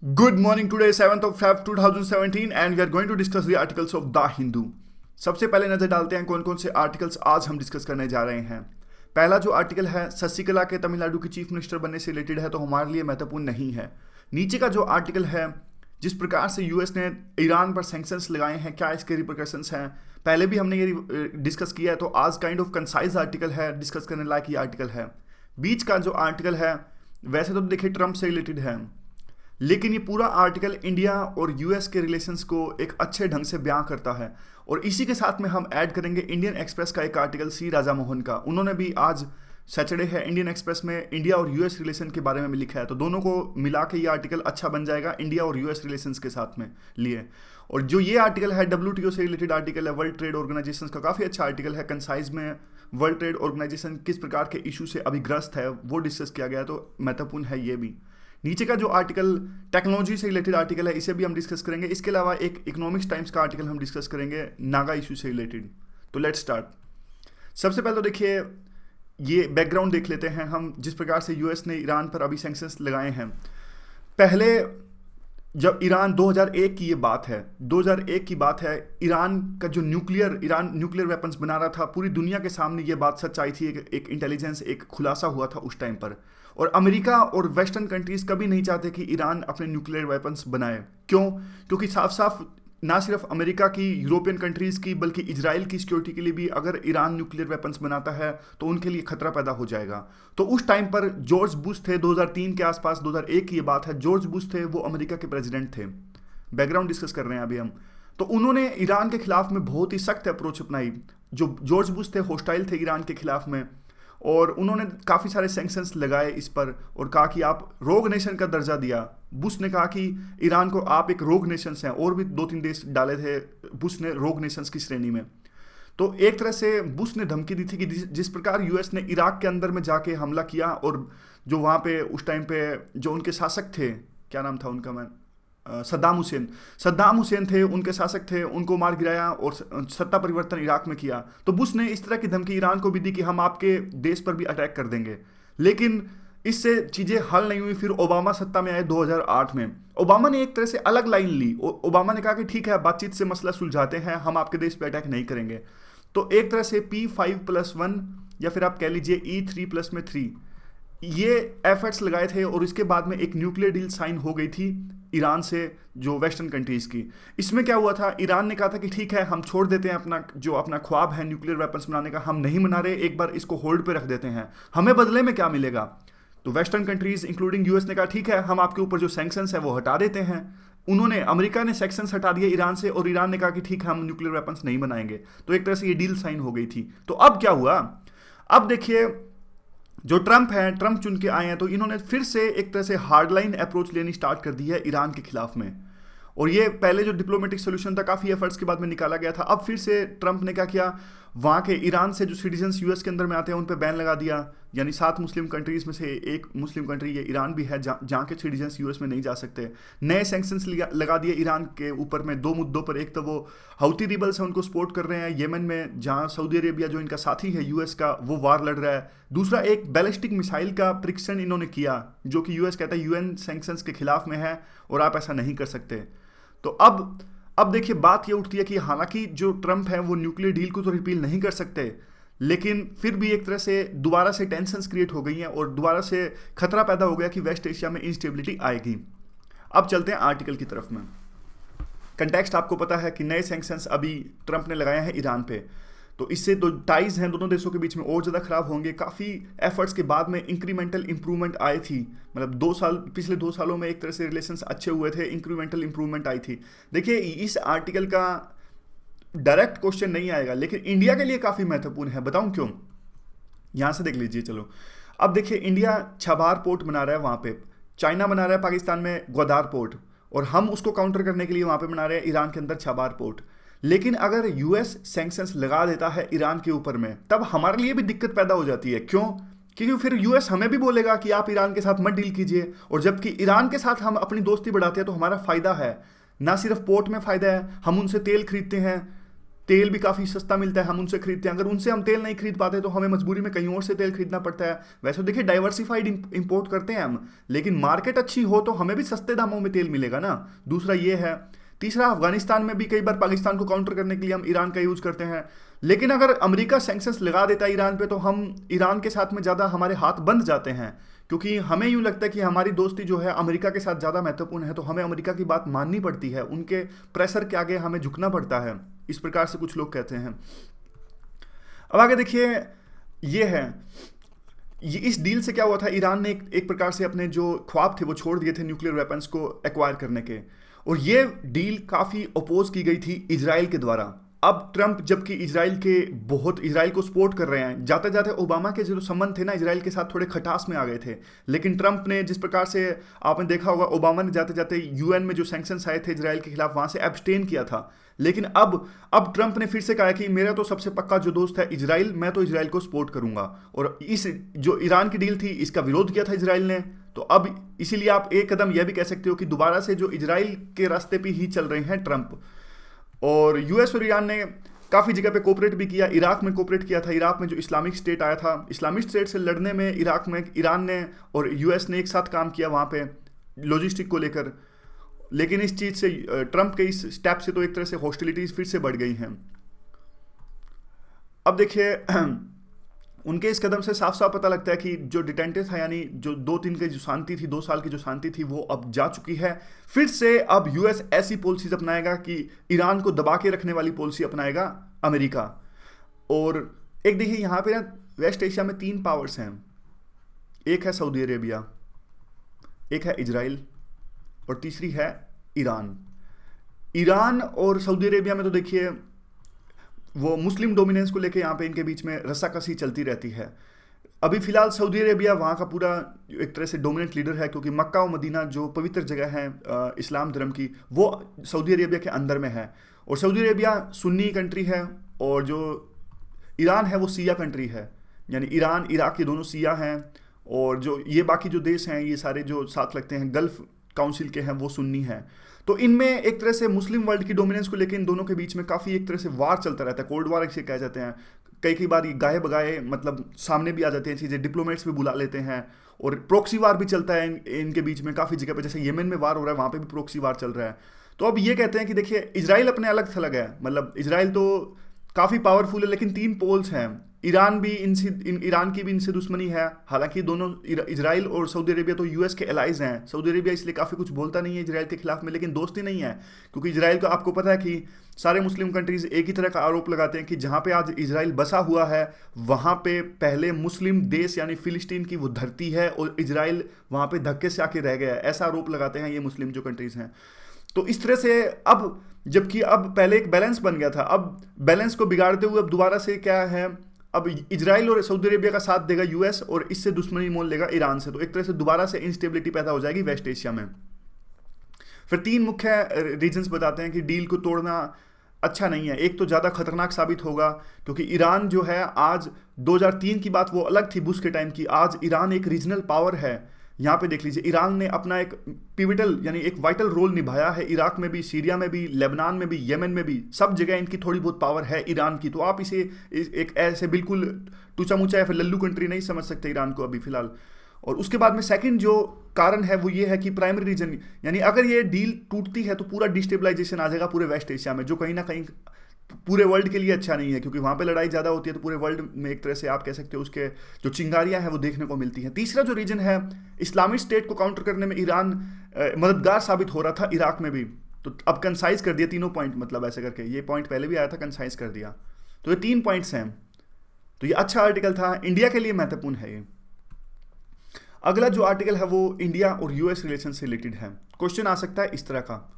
Good morning. Today is 7th of Feb 2017 and we are going to discuss the articles of The Hindu. सबसे पहले नजर डालते हैं कौन कौन से आर्टिकल्स आज हम डिस्कस करने जा रहे हैं। पहला जो आर्टिकल है शशिकला के तमिलनाडु की चीफ मिनिस्टर बनने से रिलेटेड है, तो हमारे लिए महत्वपूर्ण नहीं है। नीचे का जो आर्टिकल है, जिस प्रकार से यूएस ने ईरान पर सैंक्शंस लगाए हैं, क्या इसके रिपरकशंस हैं, पहले भी हमने ये डिस्कस किया है, तो आज काइंड ऑफ कंसाइज आर्टिकल है, डिस्कस करने लायक ये आर्टिकल है। बीच का जो आर्टिकल है वैसे तो देखिए ट्रंप से रिलेटेड है, लेकिन ये पूरा आर्टिकल इंडिया और यूएस के रिलेशंस को एक अच्छे ढंग से बयां करता है। और इसी के साथ में हम ऐड करेंगे इंडियन एक्सप्रेस का एक आर्टिकल सी राजा मोहन का। उन्होंने भी आज सैटरडे है, इंडियन एक्सप्रेस में इंडिया और यूएस रिलेशन के बारे में लिखा है, तो दोनों को मिला के ये आर्टिकल अच्छा बन जाएगा इंडिया और यूएस रिलेशंस के साथ में लिए। और जो ये आर्टिकल है डब्ल्यूटीओ से रिलेटेड आर्टिकल है, वर्ल्ड ट्रेड ऑर्गेनाइजेशन का काफ़ी अच्छा आर्टिकल है। कंसाइज में वर्ल्ड ट्रेड ऑर्गेनाइजेशन किस प्रकार के इशू से अभी ग्रस्त है वो डिस्कस किया गया है, तो महत्वपूर्ण है ये भी। नीचे का जो आर्टिकल टेक्नोलॉजी से रिलेटेड आर्टिकल है, इसे भी हम डिस्कस करेंगे। इसके अलावा एक इकोनॉमिक्स टाइम्स का आर्टिकल हम डिस्कस करेंगे नागा इशू से रिलेटेड। तो लेट्स स्टार्ट। सबसे पहले तो देखिए ये बैकग्राउंड देख लेते हैं हम, जिस प्रकार से यूएस ने ईरान पर अभी सैंक्शंस लगाए हैं। पहले जब ईरान 2001 की ये बात है, 2001 की बात है, ईरान का जो ईरान न्यूक्लियर वेपन्स बना रहा था, पूरी दुनिया के सामने ये बात सच आई थी, एक इंटेलिजेंस एक खुलासा हुआ था उस टाइम पर। और अमेरिका और वेस्टर्न कंट्रीज कभी नहीं चाहते कि ईरान अपने न्यूक्लियर वेपन्स बनाए। क्यों? क्योंकि साफ साफ ना सिर्फ अमेरिका की, यूरोपियन कंट्रीज़ की, बल्कि इजराइल की सिक्योरिटी के लिए भी अगर ईरान न्यूक्लियर वेपन्स बनाता है तो उनके लिए खतरा पैदा हो जाएगा। तो उस टाइम पर जॉर्ज बुश थे, 2003 के आसपास, 2001 की ये बात है, जॉर्ज बुश थे, वो अमेरिका के प्रेसिडेंट थे। बैकग्राउंड डिस्कस कर रहे हैं अभी हम। तो उन्होंने ईरान के खिलाफ में बहुत ही सख्त अप्रोच अपनाई। जो जॉर्ज बुश थे हॉस्टाइल थे ईरान के खिलाफ में, और उन्होंने काफ़ी सारे सैंक्शंस लगाए इस पर और कहा कि आप रोग नेशन का दर्जा दिया। बुश ने कहा कि ईरान को आप एक रोग नेशंस हैं, और भी 2-3 देश डाले थे बुश ने रोग नेशंस की श्रेणी में। तो एक तरह से बुश ने धमकी दी थी कि जिस प्रकार यूएस ने इराक के अंदर में जाके हमला किया, और जो वहाँ पे उस टाइम पे जो उनके शासक थे, क्या नाम था उनका, मैं सद्दाम हुसैन थे, उनके शासक थे, उनको मार गिराया और सत्ता परिवर्तन इराक में किया। तो बुश ने इस तरह की धमकी ईरान को भी दी कि हम आपके देश पर भी अटैक कर देंगे। लेकिन इससे चीज़ें हल नहीं हुई। फिर ओबामा सत्ता में आए 2008 में। ओबामा ने एक तरह से अलग लाइन ली। ओबामा ने कहा कि ठीक है, बातचीत से मसला सुलझाते हैं, हम आपके देश पर अटैक नहीं करेंगे। तो एक तरह से P5+1 या फिर आप कह लीजिए E3+3 ये एफर्ट्स लगाए थे, और इसके बाद में एक न्यूक्लियर डील साइन हो गई थी ईरान से, जो वेस्टर्न कंट्रीज़ की। इसमें क्या हुआ था, ईरान ने कहा था कि ठीक है, हम छोड़ देते हैं अपना ख्वाब है न्यूक्लियर वेपन्स बनाने का, हम नहीं बना रहे, एक बार इसको होल्ड पे रख देते हैं, हमें बदले में क्या मिलेगा। तो वेस्टर्न कंट्रीज़ इंक्लूडिंग यूएस ने कहा ठीक है, हम आपके ऊपर जो सैंक्शंस है वो हटा देते हैं। अमेरिका ने सैंक्शंस हटा दिए ईरान से, और ईरान ने कहा कि ठीक है, हम न्यूक्लियर वेपन्स नहीं बनाएंगे। तो एक तरह से ये डील साइन हो गई थी। तो अब क्या हुआ, अब देखिए जो ट्रंप चुन के आए हैं, तो इन्होंने फिर से एक तरह से हार्डलाइन अप्रोच लेनी स्टार्ट कर दी है ईरान के खिलाफ में। और ये पहले जो डिप्लोमेटिक सोल्यूशन था काफ़ी एफर्ट्स के बाद में निकाला गया था। अब फिर से ट्रंप ने क्या किया, वहाँ के ईरान से जो सिटीजन्स यूएस के अंदर में आते हैं उन पर बैन लगा दिया। यानी 7 मुस्लिम कंट्रीज़ में से एक मुस्लिम कंट्री ये ईरान भी है, जहाँ के सिटीजन्स यूएस में नहीं जा सकते। नए सैंक्शंस लगा दिए ईरान के ऊपर में 2 मुद्दों पर। एक तो वो हौती रिबल्स हैं, उनको सपोर्ट कर रहे हैं येमन में, जहाँ सऊदी अरेबिया जो इनका साथी है यूएस का, वो वार लड़ रहा है। दूसरा, एक बैलिस्टिक मिसाइल का परीक्षण इन्होंने किया, जो कि यूएस कहता है यूएन सैंक्शंस के खिलाफ में है और आप ऐसा नहीं कर सकते। तो अब देखिए बात ये उठती है कि हालांकि जो ट्रंप है वो न्यूक्लियर डील को तो रिपील नहीं कर सकते, लेकिन फिर भी एक तरह से दोबारा से टेंशन्स क्रिएट हो गई हैं और दोबारा से खतरा पैदा हो गया कि वेस्ट एशिया में इंस्टेबिलिटी आएगी। अब चलते हैं आर्टिकल की तरफ में। कंटेक्स्ट आपको पता है कि नए सैंक्शंस अभी ट्रंप ने लगाए हैं ईरान पे, तो इससे तो टाइज हैं दोनों देशों के बीच में और ज़्यादा ख़राब होंगे। काफ़ी एफर्ट्स के बाद में इंक्रीमेंटल इंप्रूवमेंट आई थी, मतलब पिछले 2 सालों में एक तरह से रिलेशंस अच्छे हुए थे, इंक्रीमेंटल इंप्रूवमेंट आई थी। देखिए इस आर्टिकल का डायरेक्ट क्वेश्चन नहीं आएगा, लेकिन इंडिया के लिए काफ़ी महत्वपूर्ण है। बताऊं क्यों? यहाँ से देख लीजिए। चलो अब देखिए, इंडिया छबार पोर्ट बना रहा है वहाँ पे, चाइना बना रहा है पाकिस्तान में ग्वादार पोर्ट, और हम उसको काउंटर करने के लिए वहाँ पे बना रहे हैं ईरान के अंदर छबार पोर्ट। लेकिन अगर यूएस सैंक्शंस लगा देता है ईरान के ऊपर में, तब हमारे लिए भी दिक्कत पैदा हो जाती है। क्यों? क्योंकि फिर यूएस हमें भी बोलेगा कि आप ईरान के साथ मत डील कीजिए, और जबकि ईरान के साथ हम अपनी दोस्ती बढ़ाते हैं तो हमारा फ़ायदा है, ना सिर्फ पोर्ट में फ़ायदा है, हम उनसे तेल खरीदते हैं, तेल भी काफ़ी सस्ता मिलता है, हम उनसे खरीदते हैं। अगर उनसे हम तेल नहीं खरीद पाते तो हमें मजबूरी में कहीं और से तेल खरीदना पड़ता है। वैसे तो देखिए डाइवर्सिफाइड इंपोर्ट करते हैं हम, लेकिन मार्केट अच्छी हो तो हमें भी सस्ते दामों में तेल मिलेगा ना। दूसरा ये है। तीसरा, अफगानिस्तान में भी कई बार पाकिस्तान को काउंटर करने के लिए हम ईरान का यूज करते हैं। लेकिन अगर अमेरिका सैंक्शंस लगा देता है ईरान पे तो हम ईरान के साथ में ज़्यादा हमारे हाथ बंध जाते हैं, क्योंकि हमें यूं लगता है कि हमारी दोस्ती जो है अमेरिका के साथ ज़्यादा महत्वपूर्ण है, तो हमें अमेरिका की बात माननी पड़ती है, उनके प्रेशर के आगे हमें झुकना पड़ता है। इस प्रकार से कुछ लोग कहते हैं। अब आगे देखिए, ये है, ये इस डील से क्या हुआ था, ईरान ने एक प्रकार से अपने जो ख्वाब थे वो छोड़ दिए थे न्यूक्लियर वेपन्स को एक्वायर करने के। और ये डील काफ़ी अपोज की गई थी इजराइल के द्वारा। अब ट्रंप जबकि इजराइल को सपोर्ट कर रहे हैं, जाते जाते ओबामा के जो संबंध थे ना इजराइल के साथ थोड़े खटास में आ गए थे। लेकिन ट्रंप ने जिस प्रकार से, आपने देखा होगा, ओबामा ने जाते जाते यूएन में जो सैंक्शंस आए थे इजराइल के खिलाफ वहां से एब्सटेन किया था। लेकिन अब ट्रंप ने फिर से कहा कि मेरा तो सबसे पक्का जो दोस्त है इजराइल, मैं तो इजराइल को सपोर्ट करूंगा। और इस जो ईरान की डील थी इसका विरोध किया था इजराइल ने। तो अब इसीलिए आप एक कदम यह भी कह सकते हो कि दोबारा से जो इजराइल के रास्ते पे ही चल रहे हैं ट्रंप। और यूएस और ईरान ने काफ़ी जगह पे कोऑपरेट भी किया। इराक में कोऑपरेट किया था। इराक में जो इस्लामिक स्टेट आया था, इस्लामिक स्टेट से लड़ने में इराक में ईरान ने और यूएस ने एक साथ काम किया वहाँ पे लॉजिस्टिक को लेकर। लेकिन इस चीज़ से, ट्रंप के इस स्टेप से तो एक तरह से हॉस्टिलिटीज़ फिर से बढ़ गई हैं। अब देखिए उनके इस कदम से साफ साफ पता लगता है कि जो डिटेंटेड था, यानी जो 2-3 की जो शांति थी, 2 साल की जो शांति थी, वो अब जा चुकी है। फिर से अब यूएस ऐसी पॉलिसीज अपनाएगा कि ईरान को दबा के रखने वाली पॉलिसी अपनाएगा अमेरिका। और एक देखिए यहाँ पे ना, वेस्ट एशिया में 3 पावर्स हैं। एक है सऊदी अरेबिया, एक है इजराइल और तीसरी है ईरान। ईरान और सऊदी अरेबिया में तो देखिए वो मुस्लिम डोमिनेंस को लेके यहाँ पे इनके बीच में रस्साकसी चलती रहती है। अभी फिलहाल सऊदी अरेबिया वहाँ का पूरा एक तरह से डोमिनेंट लीडर है, क्योंकि मक्का और मदीना जो पवित्र जगह है इस्लाम धर्म की, वो सऊदी अरेबिया के अंदर में है। और सऊदी अरेबिया सुन्नी कंट्री है, और जो ईरान है वो सिया कंट्री है, यानी ईरान इराक ये दोनों सिया हैं। और जो ये बाकी जो देश हैं, ये सारे जो साथ लगते हैं गल्फ काउंसिल के हैं, वो सुन्नी हैं। तो इनमें एक तरह से मुस्लिम वर्ल्ड की डोमिनेंस को लेकर इन दोनों के बीच में काफ़ी एक तरह से वार चलता रहता है। कोल्ड वार इसे कह जाते हैं। कई बार ये गाये बगाए मतलब सामने भी आ जाती हैं चीज़ें, डिप्लोमेट्स भी बुला लेते हैं। और प्रोक्सी वार भी चलता है इनके बीच में काफ़ी जगह पे, जैसे येमेन में वार हो रहा है, वहाँ पे भी प्रोक्सी वार चल रहा है। तो अब ये कहते हैं कि देखिए इजराइल अपने अलग थलग है, मतलब इजराइल तो काफ़ी पावरफुल है, लेकिन 3 पोल्स हैं। ईरान भी ईरान की भी इनसे दुश्मनी है। हालांकि दोनों इजराइल और सऊदी अरेबिया तो यूएस के एलाइज हैं। सऊदी अरेबिया इसलिए काफ़ी कुछ बोलता नहीं है इजराइल के खिलाफ में, लेकिन दोस्ती नहीं है, क्योंकि इजराइल को आपको पता है कि सारे मुस्लिम कंट्रीज एक ही तरह का आरोप लगाते हैं कि जहाँ पे आज इजराइल बसा हुआ है वहाँ पे पहले मुस्लिम देश यानी फिलिस्तीन की वो धरती है, और इजराइल वहाँ पे धक्के से आके रह गया है, ऐसा आरोप लगाते हैं ये मुस्लिम जो कंट्रीज हैं। तो इस तरह से अब, जबकि अब पहले एक बैलेंस बन गया था, अब बैलेंस को बिगाड़ते हुए अब दोबारा से क्या है, अब इजराइल और सऊदी अरेबिया का साथ देगा यूएस, और इससे दुश्मनी मोल लेगा ईरान से। तो एक तरह से दोबारा से इंस्टेबिलिटी पैदा हो जाएगी वेस्ट एशिया में। फिर 3 मुख्य रीजंस बताते हैं कि डील को तोड़ना अच्छा नहीं है। एक तो ज़्यादा खतरनाक साबित होगा, क्योंकि ईरान जो है, आज 2003 की बात वो अलग थी बुश के टाइम की, आज ईरान एक रीजनल पावर है। यहाँ पे देख लीजिए, ईरान ने अपना एक पिविटल यानी एक वाइटल रोल निभाया है इराक में भी, सीरिया में भी, लेबनान में भी, येमेन में भी, सब जगह इनकी थोड़ी बहुत पावर है ईरान की। तो आप इसे एक ऐसे बिल्कुल टूचा मुचा या फिर लल्लू कंट्री नहीं समझ सकते ईरान को अभी फिलहाल। और उसके बाद में सेकंड जो कारण है वो ये है कि प्राइमरी रीजन, यानी अगर ये डील टूटती है तो पूरा डिस्टेबलाइजेशन आ जाएगा पूरे वेस्ट एशिया में, जो कहीं ना कहीं पूरे वर्ल्ड के लिए अच्छा नहीं है, क्योंकि वहाँ पे लड़ाई ज़्यादा होती है तो पूरे वर्ल्ड में एक तरह से आप कह सकते हो उसके जो चिंगारियाँ हैं वो देखने को मिलती हैं। तीसरा जो रीजन है, इस्लामिक स्टेट को काउंटर करने में ईरान मददगार साबित हो रहा था इराक में भी। तो अब कंसाइज कर दिया तीनों पॉइंट, मतलब ऐसे करके, ये पॉइंट पहले भी आया था, कंसाइज कर दिया। तो ये 3 पॉइंट्स हैं। तो ये अच्छा आर्टिकल था, इंडिया के लिए महत्वपूर्ण है ये। अगला जो आर्टिकल है वो इंडिया और यूएस रिलेशन से रिलेटेड है। क्वेश्चन आ सकता है इस तरह का,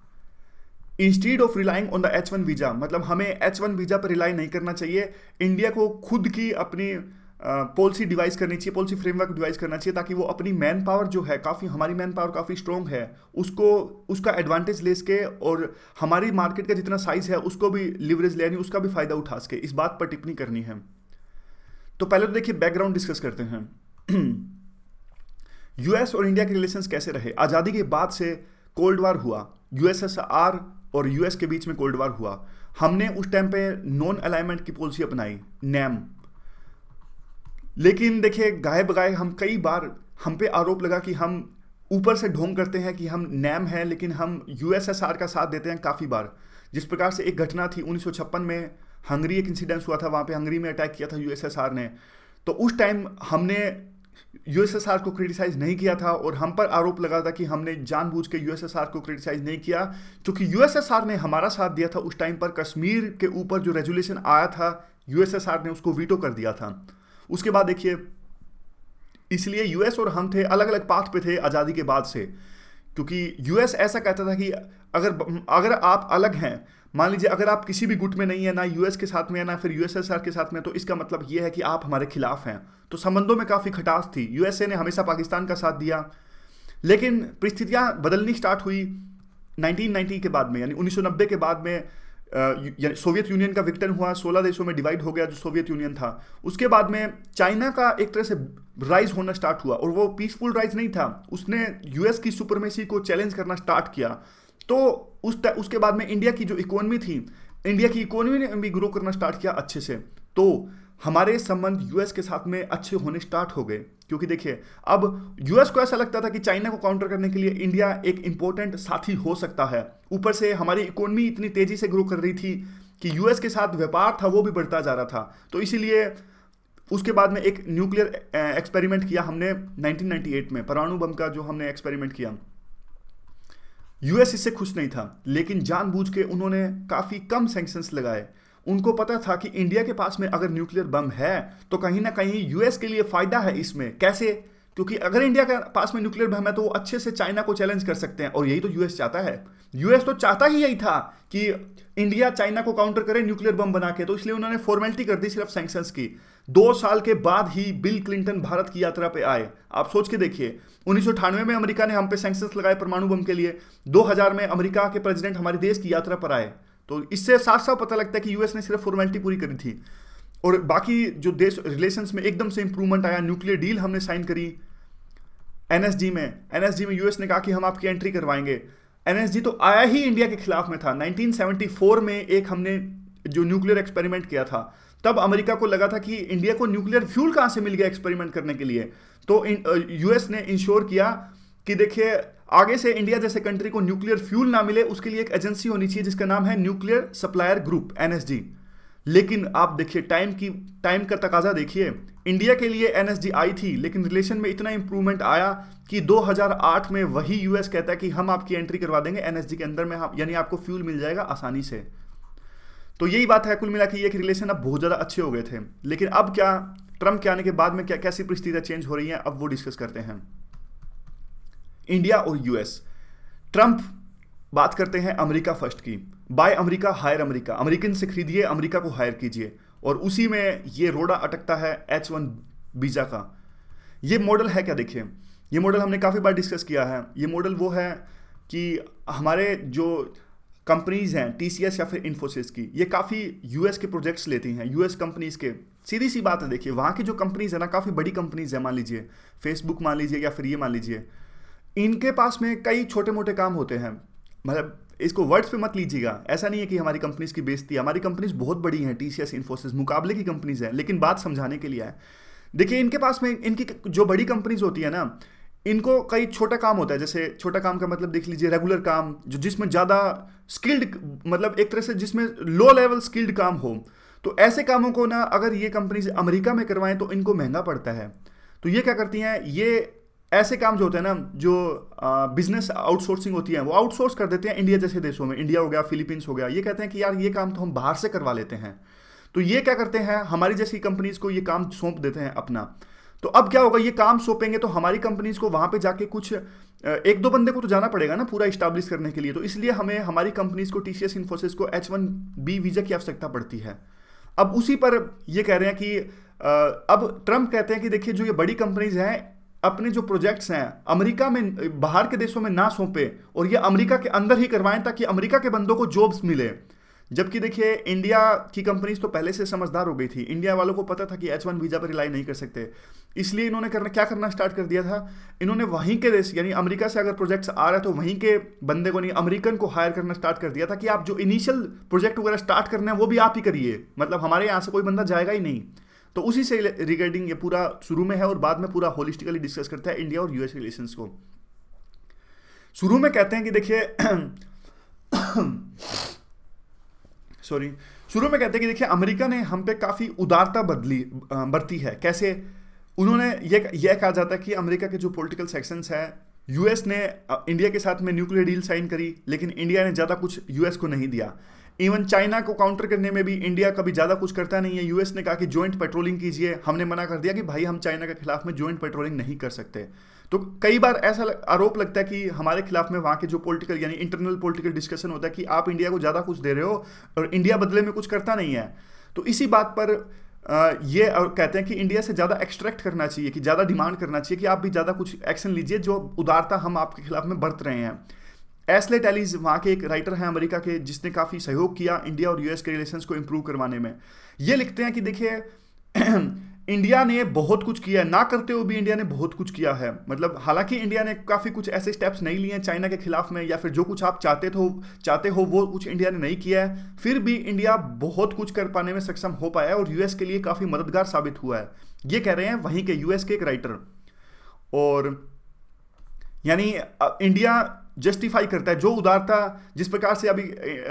instead of relying on the H1 visa, मतलब हमें H1 वीजा पर रिलाई नहीं करना चाहिए। इंडिया को खुद की अपनी पॉलिसी डिवाइस करनी चाहिए, पॉलिसी फ्रेमवर्क डिवाइस करना चाहिए, ताकि वो अपनी मैन पावर जो है, काफ़ी हमारी मैन पावर काफ़ी स्ट्रॉन्ग है, उसको उसका एडवांटेज ले सके, और हमारी मार्केट का जितना साइज है उसको भी लिवरेज लेनी, उसका भी फायदा उठा सके। इस बात पर टिप्पणी करनी है। तो पहले तो देखिए बैकग्राउंड डिस्कस करते हैं। यूएस और इंडिया के रिलेशंस कैसे रहे। आज़ादी के बाद से कोल्ड वार हुआ, यूएसएसआर और यूएस के बीच में कोल्ड वार हुआ। हमने उस टाइम पे नॉन अलाइनमेंट की पॉलिसी अपनाई, नैम। लेकिन देखिए गाए बगाए हम कई बार हम पे आरोप लगा कि हम ऊपर से ढोंग करते हैं कि हम नैम हैं, लेकिन हम यूएसएसआर का साथ देते हैं काफ़ी बार। जिस प्रकार से एक घटना थी 1956 में, हंगरी एक इंसिडेंस हुआ था, वहाँ पे हंगरी में अटैक किया था यूएसएसआर ने। तो उस टाइम हमने यूएसएसआर को क्रिटिसाइज नहीं किया था और हम पर आरोप लगा था कि हमने जानबूझ के यूएसएसआर को क्रिटिसाइज नहीं किया, क्योंकि यूएसएसआर ने हमारा साथ दिया था उस टाइम पर। कश्मीर के ऊपर जो रेजोल्यूशन आया था यूएसएसआर ने उसको वीटो कर दिया था। उसके बाद देखिए, इसलिए यूएस और हम थे अलग अलग पाथ पे थे आज़ादी के बाद से, क्योंकि यूएस ऐसा कहता था कि अगर अगर आप अलग हैं, मान लीजिए अगर आप किसी भी गुट में नहीं है, ना यूएस के साथ में है ना फिर यूएसएसआर के साथ में, तो इसका मतलब यह है कि आप हमारे खिलाफ हैं। तो संबंधों में काफ़ी खटास थी। यूएसए ने हमेशा पाकिस्तान का साथ दिया, लेकिन परिस्थितियां बदलनी स्टार्ट हुई 1990 के बाद में, यानी 1990 के बाद में। सोवियत यूनियन का विघटन हुआ, 16 देशों में डिवाइड हो गया जो सोवियत यूनियन था। उसके बाद में चाइना का एक तरह से राइज होना स्टार्ट हुआ, और वो पीसफुल राइज नहीं था, उसने यूएस की सुपरमेसी को चैलेंज करना स्टार्ट किया। तो उसके बाद में इंडिया की जो इकोनॉमी थी, इंडिया की इकोनॉमी ने भी ग्रो करना स्टार्ट किया अच्छे से। तो हमारे संबंध यूएस के साथ में अच्छे होने स्टार्ट हो गए, क्योंकि देखिए अब यूएस को ऐसा लगता था कि चाइना को काउंटर करने के लिए इंडिया एक इंपॉर्टेंट साथी हो सकता है। ऊपर से हमारी इकोनॉमी इतनी तेजी से ग्रो कर रही थी कि यूएस के साथ व्यापार था वो भी बढ़ता जा रहा था। तो इसीलिए उसके बाद में एक न्यूक्लियर एक्सपेरिमेंट किया हमने 1998 में, परमाणु बम का जो हमने एक्सपेरिमेंट किया। यूएस इससे खुश नहीं था, लेकिन जानबूझ के उन्होंने काफ़ी कम सैंक्शंस लगाए। उनको पता था कि इंडिया के पास में अगर न्यूक्लियर बम है तो कहीं ना कहीं यूएस के लिए फायदा है इसमें। कैसे? क्योंकि अगर इंडिया के पास में न्यूक्लियर बम है तो वो अच्छे से चाइना को चैलेंज कर सकते हैं, और यही तो यूएस चाहता है। यूएस तो चाहता ही यही था कि इंडिया चाइना को काउंटर करे न्यूक्लियर बम बना के, तो इसलिए उन्होंने फॉर्मेलिटी कर दी सिर्फ सैंक्शंस की। 2 साल के बाद ही बिल क्लिंटन भारत की यात्रा पे आए। आप सोच के देखिए, 1998 में अमेरिका ने हम पे सैंक्शंस लगाए परमाणु बम के लिए, 2000 में अमेरिका के प्रेसिडेंट हमारे देश की यात्रा पर आए। तो इससे साफ साफ पता लगता है कि यूएस ने सिर्फ फॉर्मेलिटी पूरी करी थी, और बाकी जो देश रिलेशंस में एकदम से इंप्रूवमेंट आया। न्यूक्लियर डील हमने साइन करी एनएसजी में यूएस ने कहा कि हम आपकी एंट्री करवाएंगे। एनएसजी तो आया ही इंडिया के खिलाफ में था। 1974 में एक हमने जो न्यूक्लियर एक्सपेरिमेंट किया था, तब अमेरिका को लगा था कि इंडिया को न्यूक्लियर फ्यूल कहां से मिल गया एक्सपेरिमेंट करने के लिए। तो यूएस ने इंश्योर किया कि देखिए आगे से इंडिया जैसे कंट्री को न्यूक्लियर फ्यूल ना मिले, उसके लिए एक एजेंसी होनी चाहिए जिसका नाम है न्यूक्लियर सप्लायर ग्रुप, एनएसजी। लेकिन आप देखिए टाइम का तकाजा देखिए, इंडिया के लिए एनएसजी आई थी, लेकिन रिलेशन में इतना इंप्रूवमेंट आया कि 2008 में वही यूएस कहता है कि हम आपकी एंट्री करवा देंगे एनएसजी के अंदर में, यानी आपको फ्यूल मिल जाएगा आसानी से। तो यही बात है, कुल मिला के ये कि रिलेशन अब बहुत ज़्यादा अच्छे हो गए थे। लेकिन अब क्या, ट्रंप के आने के बाद में क्या कैसी परिस्थितियाँ चेंज हो रही हैं, अब वो डिस्कस करते हैं। इंडिया और यूएस। ट्रंप बात करते हैं अमेरिका फर्स्ट की, buy America hire America, American से खरीदिए अमेरिका को हायर कीजिए, और उसी में ये रोड़ा अटकता है H1 वीज़ा का। ये मॉडल है क्या? देखिए ये मॉडल हमने काफ़ी बार डिस्कस किया है। ये मॉडल वो है कि हमारे जो कंपनीज़ हैं TCS या फिर इन्फोसिस की, ये काफ़ी यूएस के प्रोजेक्ट्स लेती हैं, यूएस कंपनीज़ के। सीधी सी बात है, देखिए वहाँ की जो कंपनीज़ है ना, काफ़ी बड़ी कंपनीज़ है, मान लीजिए फेसबुक मान लीजिए, या फिर ये मान लीजिए, इनके पास में कई छोटे मोटे काम होते हैं। मतलब इसको वर्ड्स पे मत लीजिएगा, ऐसा नहीं है कि हमारी कंपनीज की बेइज्जती है, हमारी कंपनीज बहुत बड़ी हैं, TCS इन्फोसिस मुकाबले की कंपनीज हैं, लेकिन बात समझाने के लिए है। देखिए इनके पास में, इनकी जो बड़ी कंपनीज होती है ना, इनको कई छोटा काम होता है। जैसे छोटा काम का मतलब देख लीजिए रेगुलर काम, जो जिसमें ज़्यादा स्किल्ड, मतलब एक तरह से जिसमें लो लेवल स्किल्ड काम हो। तो ऐसे कामों को ना अगर ये कंपनीज अमेरिका में करवाएं तो इनको महंगा पड़ता है। तो ये क्या करती हैं, ये ऐसे काम जो होते हैं ना, जो बिजनेस आउटसोर्सिंग होती है, वो आउटसोर्स कर देते हैं इंडिया जैसे देशों में, इंडिया हो गया, फिलीपींस हो गया। ये कहते हैं कि यार ये काम तो हम बाहर से करवा लेते हैं। तो ये क्या करते हैं, हमारी जैसी कंपनीज को ये काम सौंप देते हैं अपना। तो अब क्या होगा, ये काम सौंपेंगे तो हमारी कंपनीज को वहां पे जाके कुछ 1-2 बंदे को तो जाना पड़ेगा ना पूरा इस्टेब्लिश करने के लिए। तो इसलिए हमें हमारी कंपनीज को, TCS इन्फोसिस को H1B वीज़ा की आवश्यकता पड़ती है। अब उसी पर ये कह रहे हैं कि अब ट्रंप कहते हैं कि देखिए जो ये बड़ी कंपनीज हैं, अपने जो प्रोजेक्ट्स हैं अमेरिका में, बाहर के देशों में ना सौंपे, और ये अमेरिका के अंदर ही करवाएं, ताकि अमेरिका के बंदों को जॉब्स मिले। जबकि देखिए इंडिया की कंपनीज तो पहले से समझदार हो गई थी, इंडिया वालों को पता था कि H1 वीजा पर रिलाई नहीं कर सकते, इसलिए इन्होंने क्या करना स्टार्ट कर दिया था, इन्होंने वहीं के देश यानी अमेरिका से अगर प्रोजेक्ट्स आ रहे हैं तो वहीं के बंदे को नहीं, अमेरिकन को हायर करना स्टार्ट कर दिया था कि आप जो इनिशियल प्रोजेक्ट वगैरह स्टार्ट करना है वो भी आप ही करिए, मतलब हमारे यहाँ से कोई बंदा जाएगा ही नहीं। तो उसी से रिगार्डिंग ये पूरा शुरू में है और बाद में पूरा होलिस्टिकली डिस्कस करता है इंडिया और यूएस रिलेशंस को। शुरू में कहते हैं कि देखिए सॉरी, शुरू में कहते हैं कि देखिए अमेरिका ने हम पे काफ़ी उदारता बरती है। कैसे? उन्होंने ये कहा जाता है कि अमेरिका के जो पॉलिटिकल सेक्शंस है, यूएस ने इंडिया के साथ में न्यूक्लियर डील साइन करी, लेकिन इंडिया ने ज़्यादा कुछ यूएस को नहीं दिया। इवन चाइना को काउंटर करने में भी इंडिया कभी ज़्यादा कुछ करता नहीं है। यूएस ने कहा कि ज्वाइंट पेट्रोलिंग कीजिए, हमने मना कर दिया कि भाई हम चाइना के खिलाफ में ज्वाइंट पेट्रोलिंग नहीं कर सकते। तो कई बार ऐसा आरोप लगता है कि हमारे खिलाफ में वहाँ के जो पॉलिटिकल यानी इंटरनल पॉलिटिकल डिस्कशन होता है कि आप इंडिया को ज़्यादा कुछ दे रहे हो और इंडिया बदले में कुछ करता नहीं है। तो इसी बात पर ये कहते हैं कि इंडिया से ज़्यादा एक्सट्रैक्ट करना चाहिए, कि ज़्यादा डिमांड करना चाहिए कि आप भी ज़्यादा कुछ एक्शन लीजिए, जो उदारता हम आपके खिलाफ में बरत रहे हैं। एस्ले टेलीज वहाँ के एक राइटर हैं अमेरिका के, जिसने काफ़ी सहयोग किया इंडिया और यूएस के रिलेशंस को इंप्रूव करवाने में। ये लिखते हैं कि देखिए इंडिया ने बहुत कुछ किया है, ना करते हुए भी इंडिया ने बहुत कुछ किया है। मतलब हालांकि इंडिया ने काफ़ी कुछ ऐसे स्टेप्स नहीं लिए हैं चाइना के खिलाफ में, या फिर जो कुछ आप चाहते हो वो कुछ इंडिया ने नहीं किया है, फिर भी इंडिया बहुत कुछ कर पाने में सक्षम हो पाया है और यूएस के लिए काफ़ी मददगार साबित हुआ है। ये कह रहे हैं वहीं के यूएस के एक राइटर। और यानी इंडिया जस्टिफाई करता है जो उदारता, जिस प्रकार से अभी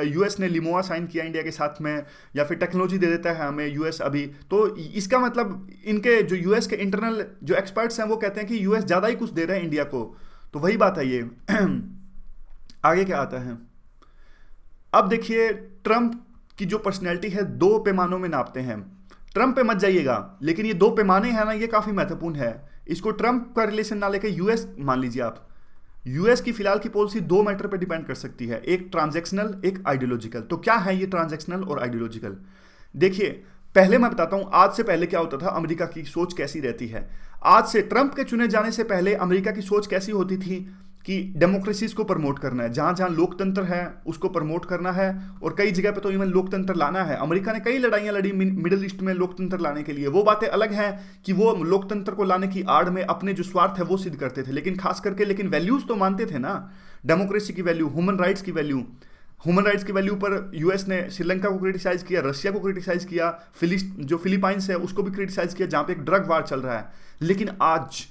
यूएस ने लिमोआ साइन किया इंडिया के साथ में, या फिर टेक्नोलॉजी दे देता है हमें यूएस अभी, तो इसका मतलब इनके जो यूएस के इंटरनल जो एक्सपर्ट्स हैं वो कहते हैं कि यूएस ज़्यादा ही कुछ दे रहा है इंडिया को। तो वही बात है ये। आगे क्या आता है, अब देखिए ट्रंप की जो पर्सनैलिटी है दो पैमानों में नापते हैं। ट्रंप पे मत जाइएगा, लेकिन ये दो पैमाने हैं ना, ये काफ़ी महत्वपूर्ण है। इसको ट्रंप का रिलेशन ना लेकर यूएस मान लीजिए आप। यूएस की फिलहाल की पॉलिसी दो मैटर पर डिपेंड कर सकती है, एक ट्रांजैक्शनल, एक आइडियोलॉजिकल। तो क्या है ये ट्रांजैक्शनल और आइडियोलॉजिकल? देखिए पहले मैं बताता हूं आज से पहले क्या होता था, अमेरिका की सोच कैसी रहती है। आज से ट्रंप के चुने जाने से पहले अमेरिका की सोच कैसी होती थी कि डेमोक्रेसीज को प्रमोट करना है, जहां जहां लोकतंत्र है उसको प्रमोट करना है, और कई जगह पे तो इवन लोकतंत्र लाना है। अमेरिका ने कई लड़ाइयां लड़ी मिडिल ईस्ट में लोकतंत्र लाने के लिए। वो बातें अलग हैं कि वो लोकतंत्र को लाने की आड़ में अपने जो स्वार्थ है वो सिद्ध करते थे, लेकिन खास करके वैल्यूज तो मानते थे ना, डेमोक्रेसी की वैल्यू, ह्यूमन राइट्स की वैल्यू। ह्यूमन राइट्स की वैल्यू पर यूएस ने श्रीलंका को क्रिटिसाइज किया, रशिया को क्रिटिसाइज किया, जो फिलीपाइंस है उसको भी क्रिटिसाइज किया, जहां पे एक ड्रग वार चल रहा है। लेकिन आज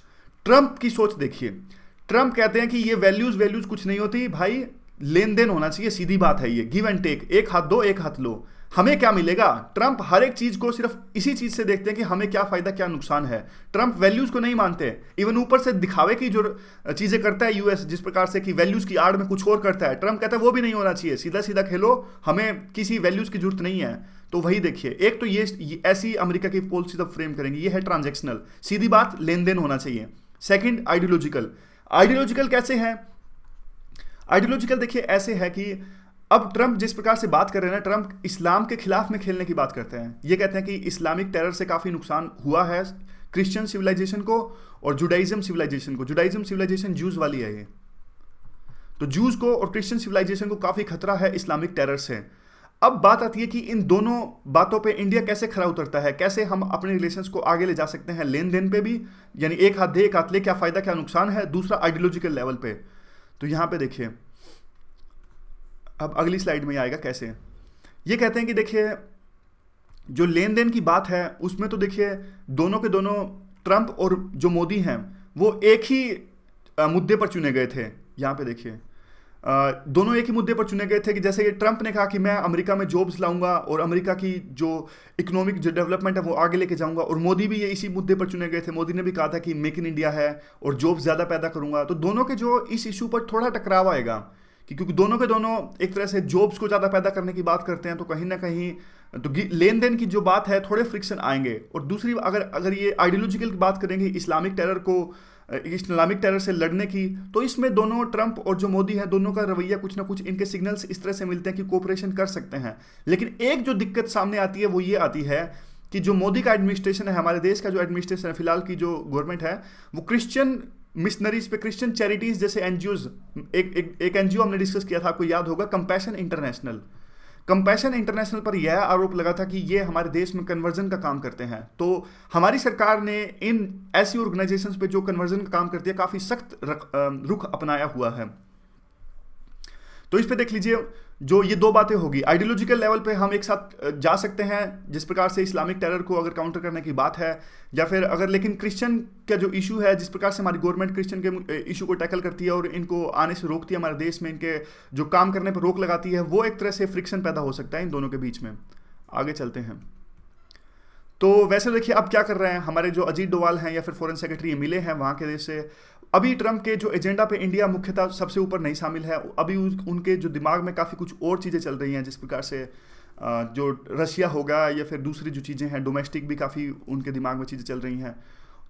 ट्रंप की सोच देखिए, ट्रंप कहते हैं कि ये वैल्यूज कुछ नहीं होती भाई, लेन देन होना चाहिए, सीधी बात है ये, गिव एंड टेक, एक हाथ दो एक हाथ लो, हमें क्या मिलेगा। ट्रंप हर एक चीज को सिर्फ इसी चीज से देखते हैं कि हमें क्या फायदा क्या नुकसान है। ट्रंप वैल्यूज को नहीं मानते, इवन ऊपर से दिखावे की जो चीजें करता है यूएस, जिस प्रकार से कि वैल्यूज की आड़ में कुछ और करता है, ट्रंप कहता है वो भी नहीं होना चाहिए, सीधा सीधा खेलो, हमें किसी वैल्यूज की जरूरत नहीं है। तो वही देखिए, एक तो ये ऐसी अमेरिका की पॉलिसी तब फ्रेम करेंगे, ये है ट्रांजैक्शनल, सीधी बात, लेन देन होना चाहिए। Second ideological. आइडियोलॉजिकल कैसे है? आइडियोलॉजिकल देखिए ऐसे है कि अब ट्रंप जिस प्रकार से बात कर रहे हैं ना, ट्रंप इस्लाम के खिलाफ में खेलने की बात करते हैं। ये कहते हैं कि इस्लामिक टेरर से काफ़ी नुकसान हुआ है क्रिश्चियन सिविलाइजेशन को और जुडाइज्म सिविलाइजेशन को। जुडाइज्म सिविलाइजेशन जूस वाली है ये, तो जूस को और क्रिश्चियन सिविलाइजेशन को काफ़ी खतरा है इस्लामिक टेरर से। अब बात आती है कि इन दोनों बातों पे इंडिया कैसे खरा उतरता है, कैसे हम अपने रिलेशंस को आगे ले जा सकते हैं, लेन देन पे भी, यानी एक हाथ दे एक हाथ ले, क्या फायदा क्या नुकसान है, दूसरा आइडियोलॉजिकल लेवल पे। तो यहां पे देखिए, अब अगली स्लाइड में आएगा कैसे। ये कहते हैं कि देखिए जो लेन देन की बात है उसमें तो देखिए दोनों के दोनों, ट्रंप और जो मोदी हैं, वो एक ही मुद्दे पर चुने गए थे। यहाँ पे देखिए दोनों एक ही मुद्दे पर चुने गए थे कि जैसे ट्रंप ने कहा कि मैं अमेरिका में जॉब्स लाऊंगा और अमेरिका की जो इकोनॉमिक जो डेवलपमेंट है वो आगे लेके जाऊंगा, और मोदी भी ये इसी मुद्दे पर चुने गए थे। मोदी ने भी कहा था कि मेक इन इंडिया है और जॉब्स ज़्यादा पैदा करूंगा। तो दोनों के जो इस इशू पर थोड़ा टकराव आएगा कि क्योंकि दोनों के दोनों एक तरह से जॉब्स को ज़्यादा पैदा करने की बात करते हैं, तो कहीं ना कहीं तो लेन देन की जो बात है थोड़े फ्रिक्शन आएंगे। और दूसरी अगर ये आइडियोलॉजिकल की बात करेंगे इस्लामिक टेरर से लड़ने की, तो इसमें दोनों ट्रंप और जो मोदी है दोनों का रवैया कुछ ना कुछ इनके सिग्नल्स इस तरह से मिलते हैं कि कोऑपरेशन कर सकते हैं। लेकिन एक जो दिक्कत सामने आती है वो ये आती है कि जो मोदी का एडमिनिस्ट्रेशन है, हमारे देश का जो एडमिनिस्ट्रेशन है, फिलहाल की जो गवर्नमेंट है, वो क्रिश्चियन मिशनरीज पे, क्रिश्चियन चैरिटीज जैसे एनजीओज, एक एनजीओ हमने डिस्कस किया था, आपको याद होगा, कंपैशन इंटरनेशनल। कंपैशन इंटरनेशनल पर यह आरोप लगा था कि ये हमारे देश में कन्वर्जन का काम करते हैं। तो हमारी सरकार ने इन ऐसी ऑर्गेनाइजेशंस पे जो कन्वर्जन का काम करती है काफ़ी सख्त रुख अपनाया हुआ है। तो इस पे देख लीजिए, जो ये दो बातें होगी, आइडियोलॉजिकल लेवल पे हम एक साथ जा सकते हैं जिस प्रकार से इस्लामिक टेरर को अगर काउंटर करने की बात है, या फिर अगर लेकिन क्रिश्चियन का जो इशू है, जिस प्रकार से हमारी गवर्नमेंट क्रिश्चियन के इशू को टैकल करती है और इनको आने से रोकती है, हमारे देश में इनके जो काम करने पर रोक लगाती है, वो एक तरह से फ्रिक्शन पैदा हो सकता है इन दोनों के बीच में। आगे चलते हैं। तो वैसे देखिए अब क्या कर रहे हैं हमारे जो अजीत डोवाल हैं या फिर फॉरेन सेक्रेटरी मिले हैं वहाँ के देश से। अभी ट्रंप के जो एजेंडा पे इंडिया मुख्यतः सबसे ऊपर नहीं शामिल है। अभी उनके जो दिमाग में काफ़ी कुछ और चीज़ें चल रही हैं, जिस प्रकार से जो रशिया होगा या फिर दूसरी जो चीज़ें हैं डोमेस्टिक भी काफ़ी उनके दिमाग में चीज़ें चल रही हैं।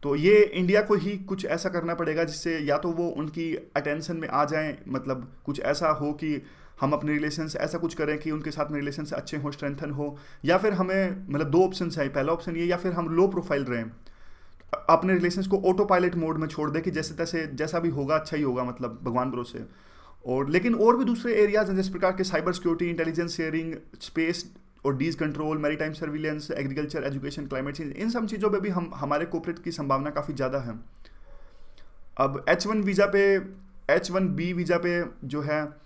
तो ये इंडिया को ही कुछ ऐसा करना पड़ेगा जिससे या तो वो उनकी अटेंशन में आ जाएं, मतलब कुछ ऐसा हो कि हम अपने रिलेशंस ऐसा कुछ करें कि उनके साथ में रिलेशंस अच्छे हों, स्ट्रेंथन हो, या फिर हमें मतलब दो ऑप्शन है। पहला ऑप्शन ये, या फिर हम लो प्रोफाइल रहें, अपने रिलेशंस को ऑटो पायलट मोड में छोड़ दें कि जैसे तैसे जैसा भी होगा अच्छा ही होगा, मतलब भगवान भरोसे। और लेकिन और भी दूसरे एरियाज हैं जिस प्रकार के cyber security, intelligence sharing, space और डीज control, maritime surveillance, agriculture, education, climate change, इन सब चीज़ों पे भी हम हमारे कोऑपरेट की संभावना काफ़ी ज़्यादा है। अब H1B वीज़ा पे जो है